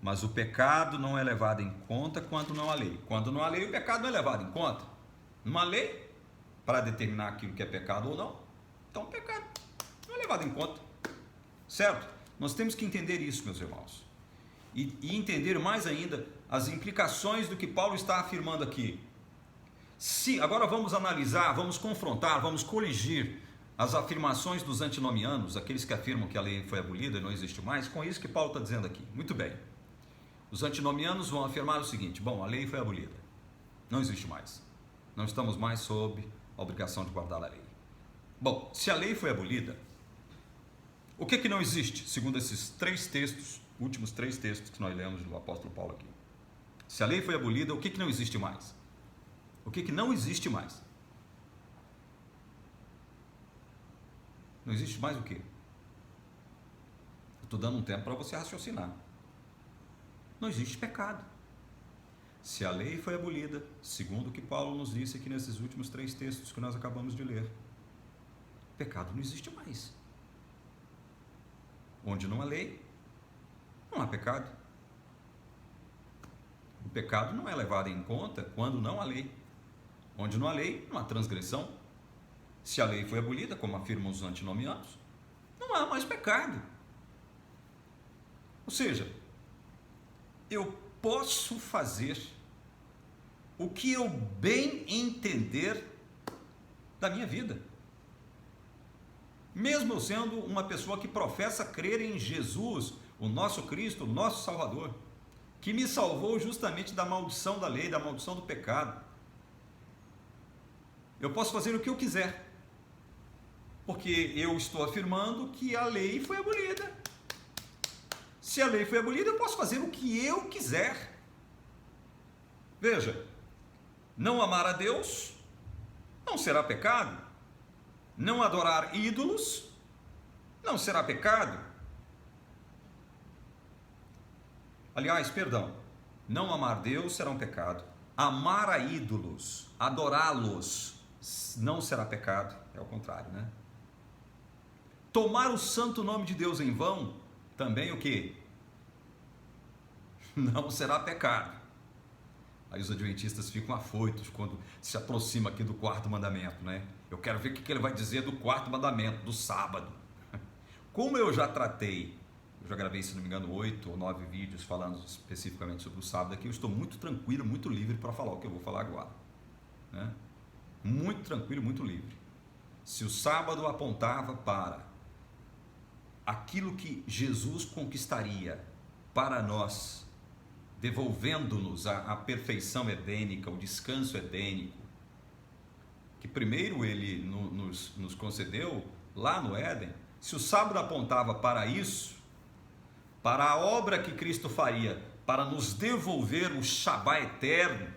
mas o pecado não é levado em conta quando não há lei. Quando não há lei, o pecado não é levado em conta. Não há lei para determinar aquilo que é pecado ou não. Então o pecado não é levado em conta. Certo? Nós temos que entender isso, meus irmãos. E entender mais ainda as implicações do que Paulo está afirmando aqui. Agora vamos analisar, vamos confrontar, vamos coligir as afirmações dos antinomianos, aqueles que afirmam que a lei foi abolida e não existe mais, com isso que Paulo está dizendo aqui. Muito bem. Os antinomianos vão afirmar o seguinte: bom, a lei foi abolida, não existe mais. Não estamos mais sob a obrigação de guardar a lei. Bom, se a lei foi abolida, o que não existe, segundo esses últimos três textos que nós lemos do apóstolo Paulo aqui? Se a lei foi abolida, o que não existe mais? O que não existe mais? Não existe mais o quê? Eu estou dando um tempo para você raciocinar. Não existe pecado. Se a lei foi abolida, segundo o que Paulo nos disse aqui nesses últimos 3 textos que nós acabamos de ler, pecado não existe mais. Onde não há lei, não há pecado. O pecado não é levado em conta quando não há lei. Onde não há lei, não há transgressão. Se a lei foi abolida, como afirmam os antinomianos, não há mais pecado. Ou seja, eu posso fazer o que eu bem entender da minha vida. Mesmo eu sendo uma pessoa que professa crer em Jesus, o nosso Cristo, o nosso Salvador, que me salvou justamente da maldição da lei, da maldição do pecado. Eu posso fazer o que eu quiser, porque eu estou afirmando que a lei foi abolida. Se a lei foi abolida, eu posso fazer o que eu quiser. Veja, não amar a Deus não será pecado. Não adorar ídolos não será pecado. Aliás, perdão, não amar Deus será um pecado. Amar a ídolos, adorá-los, não será pecado. É o contrário, né? Tomar o santo nome de Deus em vão, também o quê? Não será pecado. Aí os adventistas ficam afoitos quando se aproxima aqui do 4º mandamento, né? Eu quero ver o que ele vai dizer do 4º mandamento, do sábado. Como eu já tratei, eu já gravei, se não me engano, 8 ou 9 vídeos falando especificamente sobre o sábado aqui, eu estou muito tranquilo, muito livre para falar o que eu vou falar agora, né? Muito tranquilo, muito livre. Se o sábado apontava para aquilo que Jesus conquistaria para nós, devolvendo-nos a perfeição edênica, o descanso edênico, que primeiro ele nos concedeu lá no Éden, se o sábado apontava para isso, para a obra que Cristo faria, para nos devolver o Shabá eterno,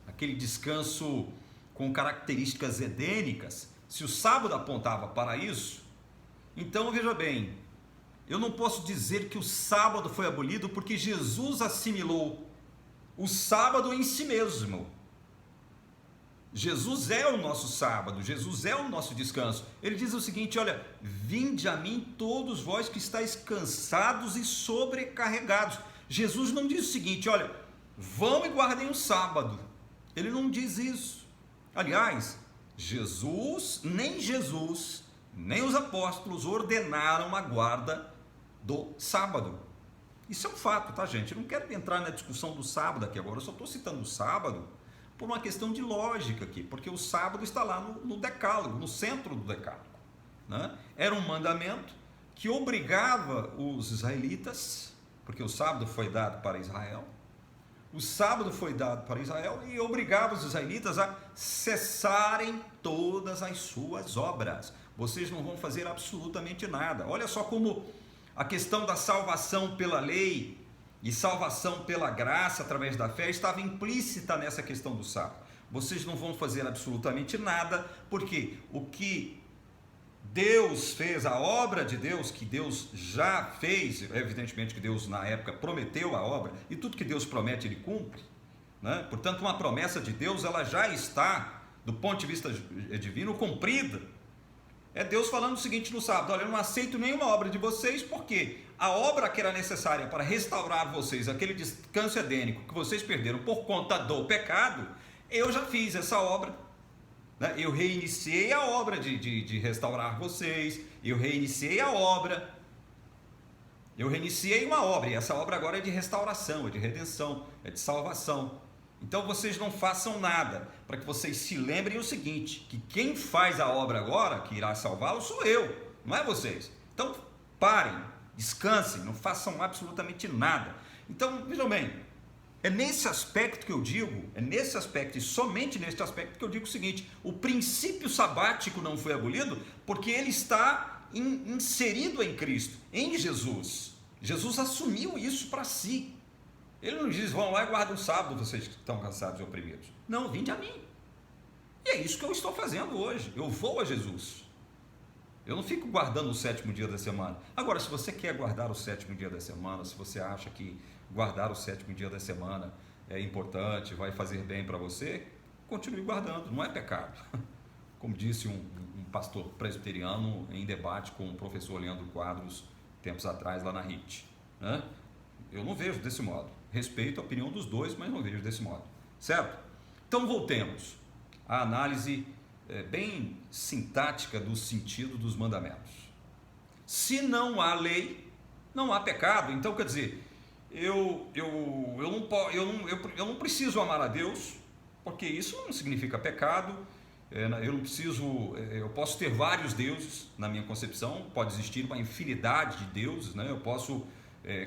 aquele descanso com características edênicas, se o sábado apontava para isso, então veja bem, eu não posso dizer que o sábado foi abolido porque Jesus assimilou o sábado em si mesmo. Jesus é o nosso sábado, Jesus é o nosso descanso. Ele diz o seguinte: olha, vinde a mim todos vós que estáis cansados e sobrecarregados. Jesus não diz o seguinte: olha, vão e guardem o sábado. Ele não diz isso. Aliás, nem Jesus, nem os apóstolos ordenaram a guarda do sábado. Isso é um fato, tá, gente? Eu não quero entrar na discussão do sábado aqui agora, eu só estou citando o sábado por uma questão de lógica aqui, porque o sábado está lá no decálogo, no centro do decálogo, né? Era um mandamento que obrigava os israelitas, porque o sábado foi dado para Israel, o sábado foi dado para Israel e obrigava os israelitas a cessarem todas as suas obras. Vocês não vão fazer absolutamente nada. Olha só como a questão da salvação pela lei e salvação pela graça através da fé estava implícita nessa questão do sábado. Vocês não vão fazer absolutamente nada, porque o que Deus fez, a obra de Deus, que Deus já fez, evidentemente que Deus na época prometeu a obra, e tudo que Deus promete Ele cumpre, né? Portanto, uma promessa de Deus, ela já está, do ponto de vista divino, cumprida. É Deus falando o seguinte no sábado: olha, eu não aceito nenhuma obra de vocês, porque a obra que era necessária para restaurar vocês, aquele descanso edênico que vocês perderam por conta do pecado, eu já fiz essa obra. Eu reiniciei a obra de restaurar vocês, eu reiniciei a obra, eu reiniciei uma obra, e essa obra agora é de restauração, é de redenção, é de salvação. Então vocês não façam nada, para que vocês se lembrem o seguinte, que quem faz a obra agora, que irá salvá-lo, sou eu, não é vocês. Então parem, descansem, não façam absolutamente nada. Então, vejam bem, é nesse aspecto que eu digo, é nesse aspecto e somente nesse aspecto que eu digo o seguinte: o princípio sabático não foi abolido porque ele está inserido em Cristo, em Jesus. Jesus assumiu isso para si. Ele não diz: vão lá e guardem o sábado, vocês que estão cansados e oprimidos. Não, vinde a mim. E é isso que eu estou fazendo hoje. Eu vou a Jesus. Eu não fico guardando o sétimo dia da semana. Agora, se você quer guardar o sétimo dia da semana, se você acha que guardar o sétimo dia da semana é importante, vai fazer bem para você, continue guardando, não é pecado. Como disse um pastor presbiteriano em debate com o professor Leandro Quadros, tempos atrás, lá na RIT. Né? Eu não vejo desse modo. Respeito a opinião dos dois, mas não vejo desse modo. Certo? Então voltemos à análise bem sintática do sentido dos mandamentos. Se não há lei, não há pecado. Então, quer dizer, eu não preciso amar a Deus, porque isso não significa pecado. Eu não preciso, eu posso ter vários deuses na minha concepção, pode existir uma infinidade de deuses, né? Eu posso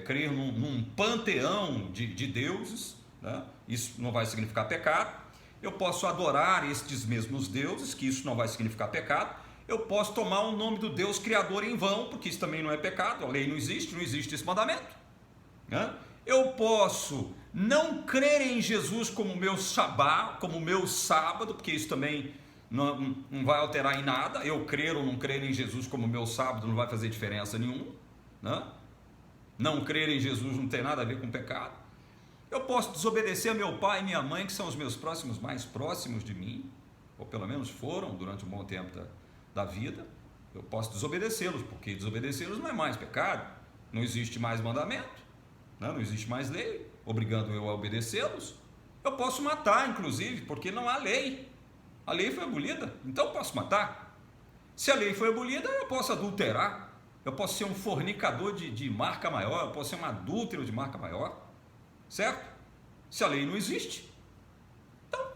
crer num panteão de deuses, né? Isso não vai significar pecado. Eu posso adorar estes mesmos deuses, que isso não vai significar pecado. Eu posso tomar o nome do Deus Criador em vão, porque isso também não é pecado, a lei não existe esse mandamento. Né? Eu posso não crer em Jesus como meu Shabá, como meu sábado, porque isso também não vai alterar em nada. Eu crer ou não crer em Jesus como meu sábado não vai fazer diferença nenhuma. Né? Não crer em Jesus não tem nada a ver com pecado. Eu posso desobedecer a meu pai e minha mãe, que são os meus próximos mais próximos de mim, ou pelo menos foram durante um bom tempo da vida. Eu posso desobedecê-los, porque desobedecê-los não é mais pecado, não existe mais mandamento, né? Não existe mais lei obrigando eu a obedecê-los. Eu posso matar, inclusive, porque não há lei. A lei foi abolida, então eu posso matar. Se a lei foi abolida, eu posso adulterar, eu posso ser um fornicador de marca maior, eu posso ser um adúltero de marca maior. Certo? Se a lei não existe, então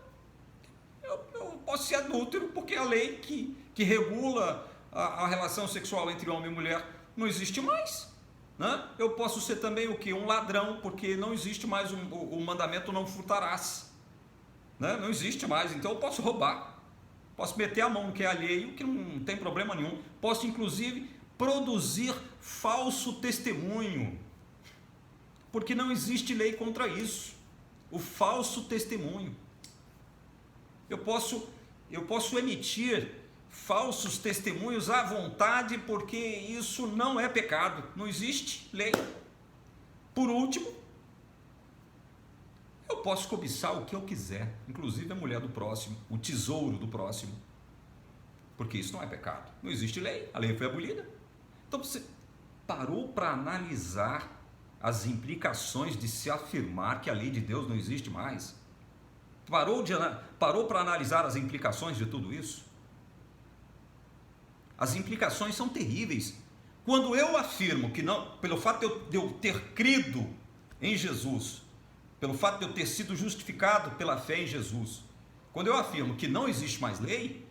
eu posso ser adúltero, porque a lei que regula a relação sexual entre homem e mulher não existe mais. Né? Eu posso ser também o que? Um ladrão, porque não existe mais o mandamento não furtarás. Né? Não existe mais, então eu posso roubar, posso meter a mão no que é alheio, que não tem problema nenhum. Posso inclusive produzir falso testemunho, porque não existe lei contra isso, o falso testemunho. Eu posso emitir falsos testemunhos à vontade, porque isso não é pecado, não existe lei. Por último, eu posso cobiçar o que eu quiser, inclusive a mulher do próximo, o tesouro do próximo, porque isso não é pecado, não existe lei, a lei foi abolida. Então você parou para analisar as implicações de se afirmar que a lei de Deus não existe mais? Parou para analisar as implicações de tudo isso? As implicações são terríveis. Quando eu afirmo que não, pelo fato de eu ter crido em Jesus, pelo fato de eu ter sido justificado pela fé em Jesus, quando eu afirmo que não existe mais lei,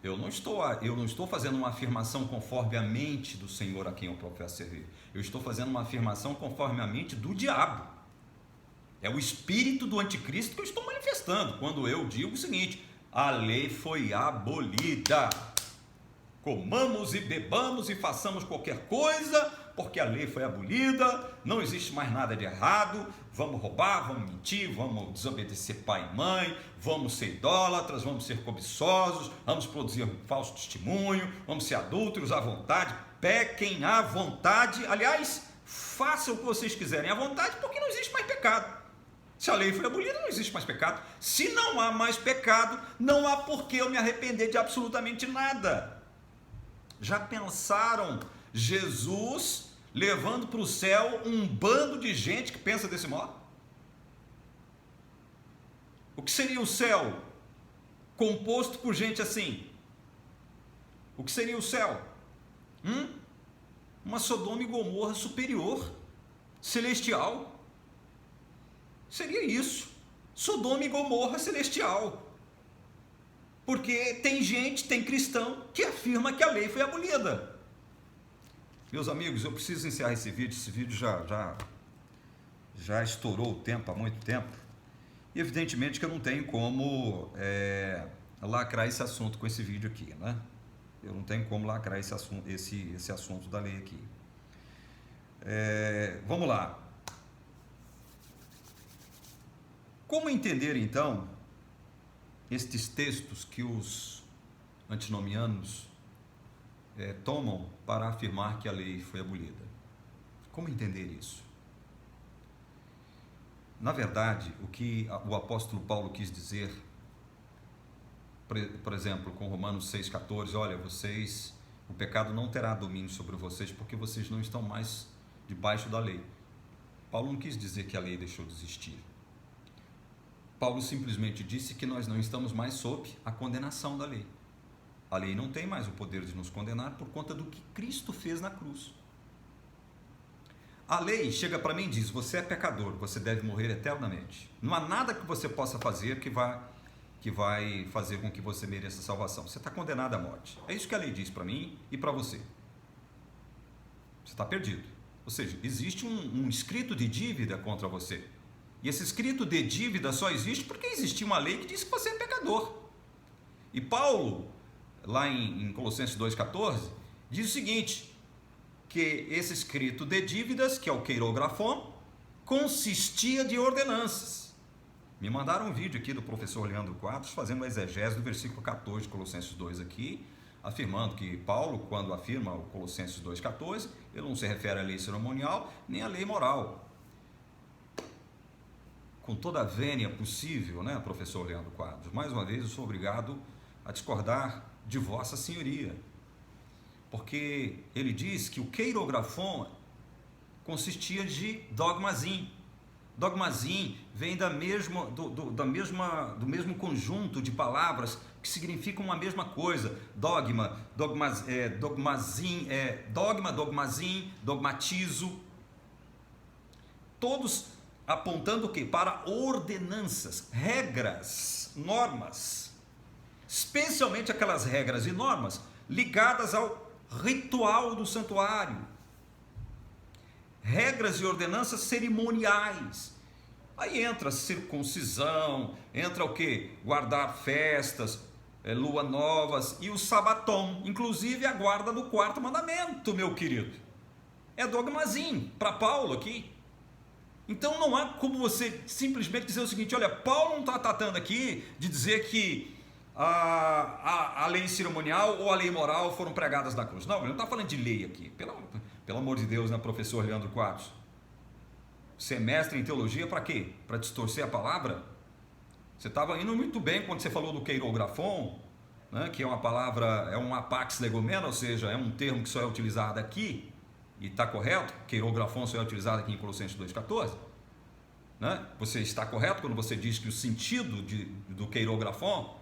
Eu não estou fazendo uma afirmação conforme a mente do Senhor a quem eu professo servir. Eu estou fazendo uma afirmação conforme a mente do diabo. É o espírito do anticristo que eu estou manifestando quando eu digo o seguinte: a lei foi abolida. Comamos e bebamos e façamos qualquer coisa, porque a lei foi abolida, não existe mais nada de errado. Vamos roubar, vamos mentir, vamos desobedecer pai e mãe, vamos ser idólatras, vamos ser cobiçosos, vamos produzir um falso testemunho, vamos ser adúlteros à vontade, pequem à vontade. Aliás, façam o que vocês quiserem à vontade, porque não existe mais pecado. Se a lei foi abolida, não existe mais pecado. Se não há mais pecado, não há por que eu me arrepender de absolutamente nada. Já pensaram Jesus levando para o céu um bando de gente que pensa desse modo? O que seria o céu composto por gente assim? O que seria o céu? Uma Sodoma e Gomorra superior, celestial. Seria isso, Sodoma e Gomorra celestial. Porque tem gente, tem cristão que afirma que a lei foi abolida. Meus amigos, eu preciso encerrar esse vídeo já estourou o tempo há muito tempo. E evidentemente que eu não tenho como lacrar esse assunto com esse vídeo aqui, né? Eu não tenho como lacrar esse assunto da lei aqui. Vamos lá. Como entender então estes textos que os antinomianos tomam para afirmar que a lei foi abolida? Como entender isso? Na verdade, o que o apóstolo Paulo quis dizer, por exemplo, com Romanos 6,14, olha, o pecado não terá domínio sobre vocês porque vocês não estão mais debaixo da lei. Paulo não quis dizer que a lei deixou de existir. Paulo simplesmente disse que nós não estamos mais sob a condenação da lei. A lei não tem mais o poder de nos condenar por conta do que Cristo fez na cruz. A lei chega para mim e diz: você é pecador, você deve morrer eternamente. Não há nada que você possa fazer que vai fazer com que você mereça salvação. Você está condenado à morte. É isso que a lei diz para mim e para você. Você está perdido. Ou seja, existe um escrito de dívida contra você. E esse escrito de dívida só existe porque existia uma lei que diz que você é pecador. E Paulo, lá em Colossenses 2,14, diz o seguinte, que esse escrito de dívidas, que é o queirografon, consistia de ordenanças. Me mandaram um vídeo aqui do professor Leandro Quadros fazendo uma exegese do versículo 14 de Colossenses 2 aqui, afirmando que Paulo, quando afirma o Colossenses 2,14, ele não se refere à lei cerimonial nem à lei moral. Com toda a vênia possível, né, professor Leandro Quadros? Mais uma vez eu sou obrigado a discordar de Vossa Senhoria, porque ele diz que o queirografon consistia de dogmazim. Dogmazim vem do mesmo conjunto de palavras que significam uma mesma coisa. Dogma, dogmazim, dogma, dogmazim, dogmatizo. Todos apontando o quê? Para ordenanças, regras, normas. Especialmente aquelas regras e normas ligadas ao ritual do santuário. Regras e ordenanças cerimoniais. Aí entra circuncisão, entra o quê? Guardar festas, lua novas e o sabatom, inclusive a guarda do quarto mandamento, meu querido. É dogmazinho para Paulo aqui. Então não há como você simplesmente dizer o seguinte, olha, Paulo não está tratando aqui de dizer que a lei cerimonial ou a lei moral foram pregadas na cruz. Não, ele não está falando de lei aqui. Pelo amor de Deus, né, professor Leandro Quadros? Você é mestre em teologia para quê? Para distorcer a palavra? Você estava indo muito bem quando você falou do queirografon, né, que é uma palavra, é um apax legomena, ou seja, é um termo que só é utilizado aqui, e está correto, queirografon só é utilizado aqui em Colossenses 2,14, né? Você está correto quando você diz que o sentido do queirografon,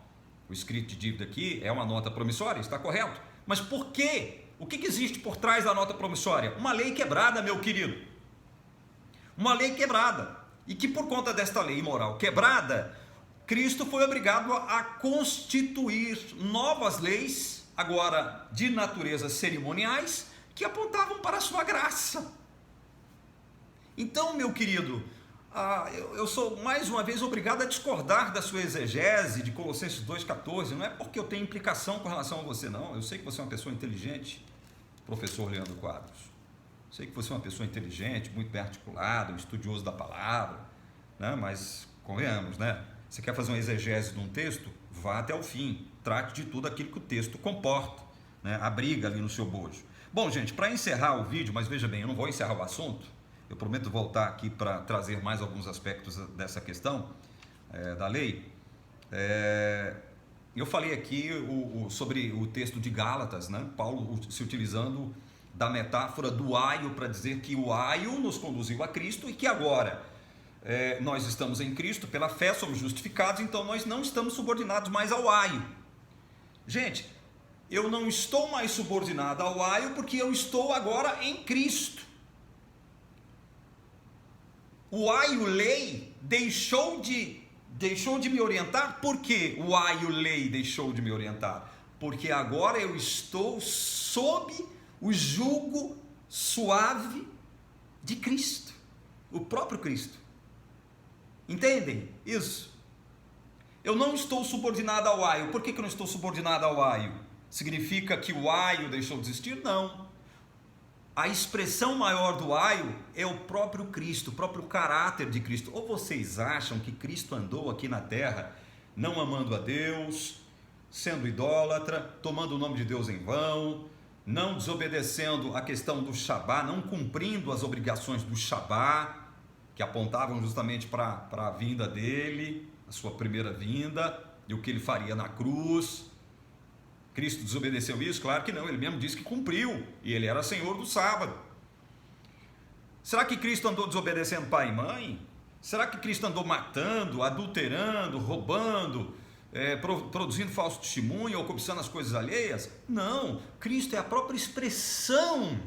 o escrito de dívida aqui, é uma nota promissória, está correto. Mas por quê? O que existe por trás da nota promissória? Uma lei quebrada, meu querido. Uma lei quebrada. E que por conta desta lei moral quebrada, Cristo foi obrigado a constituir novas leis, agora de natureza cerimoniais, que apontavam para a sua graça. Então, meu querido, eu sou mais uma vez obrigado a discordar da sua exegese de Colossenses 2,14. Não é porque eu tenho implicação com relação a você, não. Eu sei que você é uma pessoa inteligente, professor Leandro Quadros. Sei que você é uma pessoa inteligente, muito bem articulada, um estudioso da palavra, né? Mas convenhamos, né? Você quer fazer uma exegese de um texto? Vá até o fim, trate de tudo aquilo que o texto comporta, né? Abriga ali no seu bojo. Bom, gente, para encerrar o vídeo, mas veja bem, eu não vou encerrar o assunto, eu prometo voltar aqui para trazer mais alguns aspectos dessa questão da lei. Eu falei aqui sobre o texto de Gálatas, né? Paulo se utilizando da metáfora do aio para dizer que o aio nos conduziu a Cristo e que agora nós estamos em Cristo, pela fé somos justificados, então nós não estamos subordinados mais ao aio. Gente, eu não estou mais subordinado ao aio porque eu estou agora em Cristo. O aio lei deixou de me orientar. Por que o aio lei deixou de me orientar? Porque agora eu estou sob o jugo suave de Cristo, o próprio Cristo. Entendem isso? Eu não estou subordinado ao aio. Por que eu não estou subordinado ao aio? Significa que o aio deixou de existir? Não. A expressão maior do aio é o próprio Cristo, o próprio caráter de Cristo. Ou vocês acham que Cristo andou aqui na terra não amando a Deus, sendo idólatra, tomando o nome de Deus em vão, não desobedecendo a questão do Shabá, não cumprindo as obrigações do Shabá, que apontavam justamente para a vinda dele, a sua primeira vinda, e o que ele faria na cruz? Cristo desobedeceu isso? Claro que não, ele mesmo disse que cumpriu, e ele era Senhor do sábado. Será que Cristo andou desobedecendo pai e mãe? Será que Cristo andou matando, adulterando, roubando, produzindo falso testemunho ou cobiçando as coisas alheias? Não, Cristo é a própria expressão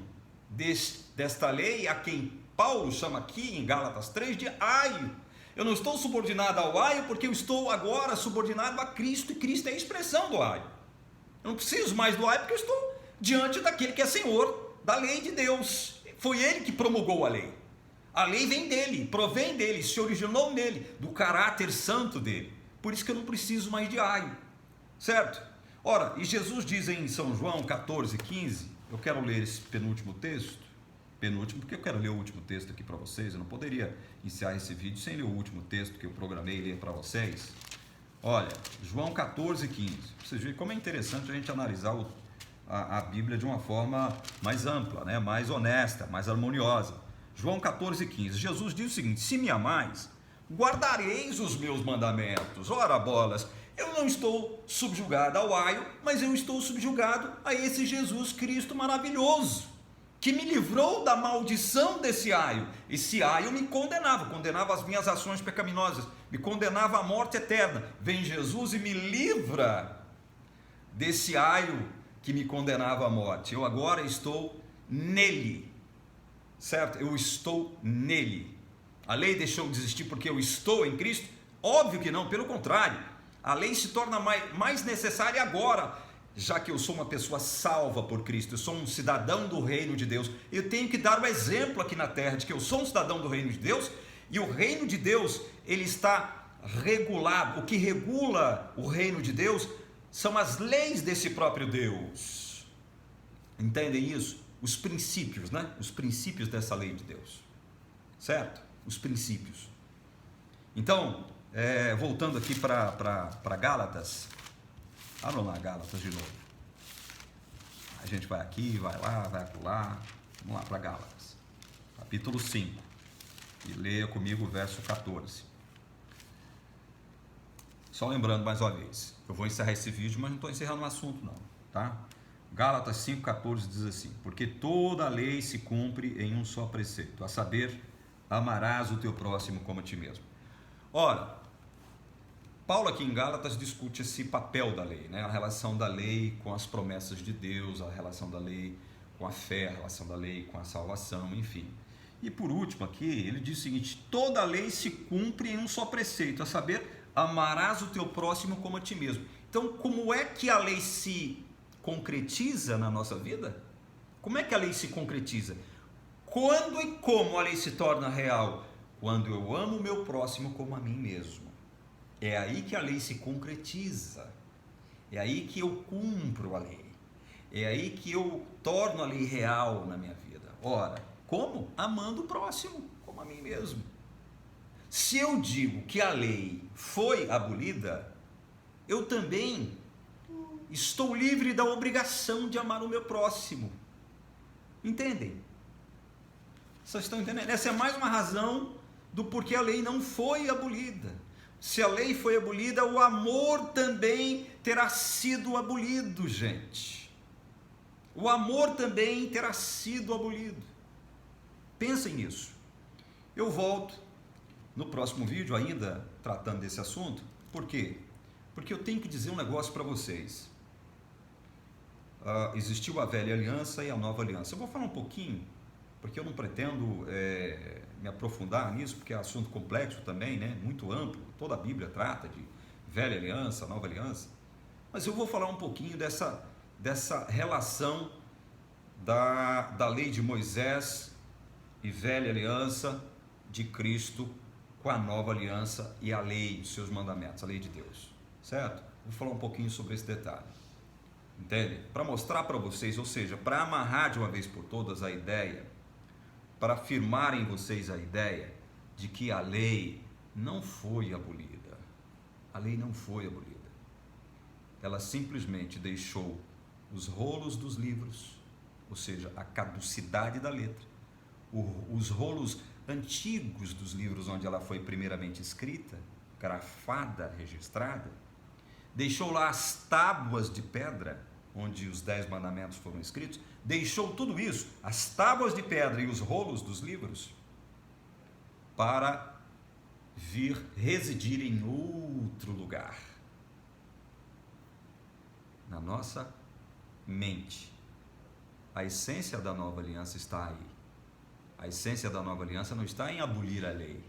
desta lei, a quem Paulo chama aqui em Gálatas 3 de aio. Eu não estou subordinado ao aio porque eu estou agora subordinado a Cristo, e Cristo é a expressão do aio. Eu não preciso mais do aio porque eu estou diante daquele que é Senhor da lei de Deus. Foi ele que promulgou a lei. A lei vem dele, provém dele, se originou nele, do caráter santo dele. Por isso que eu não preciso mais de aio, certo? Ora, e Jesus diz em São João 14,15, eu quero ler esse penúltimo texto, porque eu quero ler o último texto aqui para vocês, eu não poderia iniciar esse vídeo sem ler o último texto que eu programei ler para vocês. Olha, João 14,15, vocês veem como é interessante a gente analisar a Bíblia de uma forma mais ampla, né? Mais honesta, mais harmoniosa. João 14,15, Jesus diz o seguinte: se me amais, guardareis os meus mandamentos. Ora bolas, eu não estou subjugado ao aio, mas eu estou subjugado a esse Jesus Cristo maravilhoso, que me livrou da maldição desse aio. Esse aio me condenava as minhas ações pecaminosas, me condenava à morte eterna. Vem Jesus e me livra desse aio que me condenava à morte. Eu agora estou nele, certo? Eu estou nele. A lei deixou de existir porque eu estou em Cristo? Óbvio que não, pelo contrário. A lei se torna mais necessária agora, já que eu sou uma pessoa salva por Cristo, eu sou um cidadão do reino de Deus. Eu tenho que dar o exemplo aqui na terra de que eu sou um cidadão do reino de Deus, e o reino de Deus, ele está regulado. O que regula o reino de Deus são as leis desse próprio Deus. Entendem isso? Os princípios, né? Os princípios dessa lei de Deus, certo? Os princípios. Então, voltando aqui para Gálatas, abram lá Gálatas de novo. A gente vai aqui, vai lá, vai acolá. Vamos lá para Gálatas, capítulo 5, e leia comigo o verso 14. Só lembrando mais uma vez, eu vou encerrar esse vídeo, mas não estou encerrando o assunto não, tá? Gálatas 5,14 diz assim: porque toda a lei se cumpre em um só preceito, a saber, amarás o teu próximo como a ti mesmo. Ora, Paulo aqui em Gálatas discute esse papel da lei, né? A relação da lei com as promessas de Deus, a relação da lei com a fé, a relação da lei com a salvação, enfim. E por último aqui, ele diz o seguinte: toda a lei se cumpre em um só preceito, a saber, amarás o teu próximo como a ti mesmo. Então, como é que a lei se concretiza na nossa vida? Como é que a lei se concretiza? Quando e como a lei se torna real? Quando eu amo o meu próximo como a mim mesmo. É aí que a lei se concretiza. É aí que eu cumpro a lei. É aí que eu torno a lei real na minha vida. Ora, como? Amando o próximo como a mim mesmo. Se eu digo que a lei foi abolida, eu também estou livre da obrigação de amar o meu próximo. Entendem? Vocês estão entendendo? Essa é mais uma razão do porquê a lei não foi abolida. Se a lei foi abolida, o amor também terá sido abolido, gente. O amor também terá sido abolido. Pensem nisso. Eu volto no próximo vídeo ainda tratando desse assunto. Por quê? Porque eu tenho que dizer um negócio para vocês. Existiu a velha aliança e a nova aliança. Eu vou falar um pouquinho, porque eu não pretendo me aprofundar nisso, porque é assunto complexo também, né? Muito amplo. Toda a Bíblia trata de velha aliança, nova aliança. Mas eu vou falar um pouquinho dessa relação da lei de Moisés e velha aliança de Cristo com a nova aliança e a lei, os seus mandamentos, a lei de Deus, certo? Vou falar um pouquinho sobre esse detalhe, entende? Para mostrar para vocês, ou seja, para amarrar de uma vez por todas a ideia, para afirmar em vocês a ideia de que a lei não foi abolida. A lei não foi abolida. Ela simplesmente deixou os rolos dos livros, ou seja, a caducidade da letra, os rolos antigos dos livros onde ela foi primeiramente escrita, grafada, registrada, deixou lá as tábuas de pedra onde os 10 mandamentos foram escritos, deixou tudo isso, as tábuas de pedra e os rolos dos livros, para vir residir em outro lugar, na nossa mente. A essência da nova aliança está aí. A essência da nova aliança não está em abolir a lei.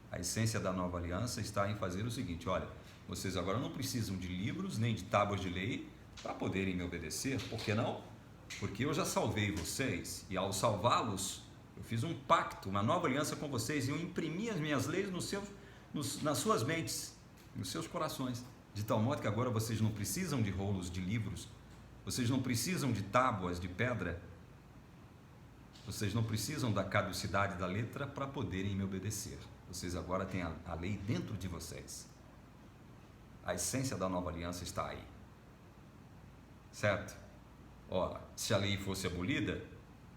A essência da nova aliança está em fazer o seguinte: olha, vocês agora não precisam de livros nem de tábuas de lei para poderem me obedecer. Por que não? Porque eu já salvei vocês, e ao salvá-los, eu fiz um pacto, uma nova aliança com vocês, e eu imprimi as minhas leis nas suas mentes, nos seus corações, de tal modo que agora vocês não precisam de rolos de livros, vocês não precisam de tábuas de pedra, vocês não precisam da caducidade da letra para poderem me obedecer. Vocês agora têm a lei dentro de vocês. A essência da nova aliança está aí. Certo? Ora, se a lei fosse abolida,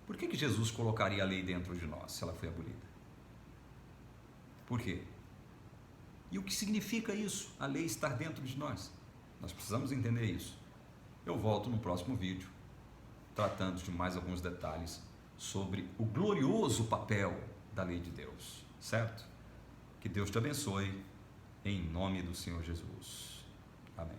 por que Jesus colocaria a lei dentro de nós, se ela foi abolida? Por quê? E o que significa isso, a lei estar dentro de nós? Nós precisamos entender isso. Eu volto no próximo vídeo, tratando de mais alguns detalhes sobre o glorioso papel da lei de Deus, certo? Que Deus te abençoe, em nome do Senhor Jesus. Amém.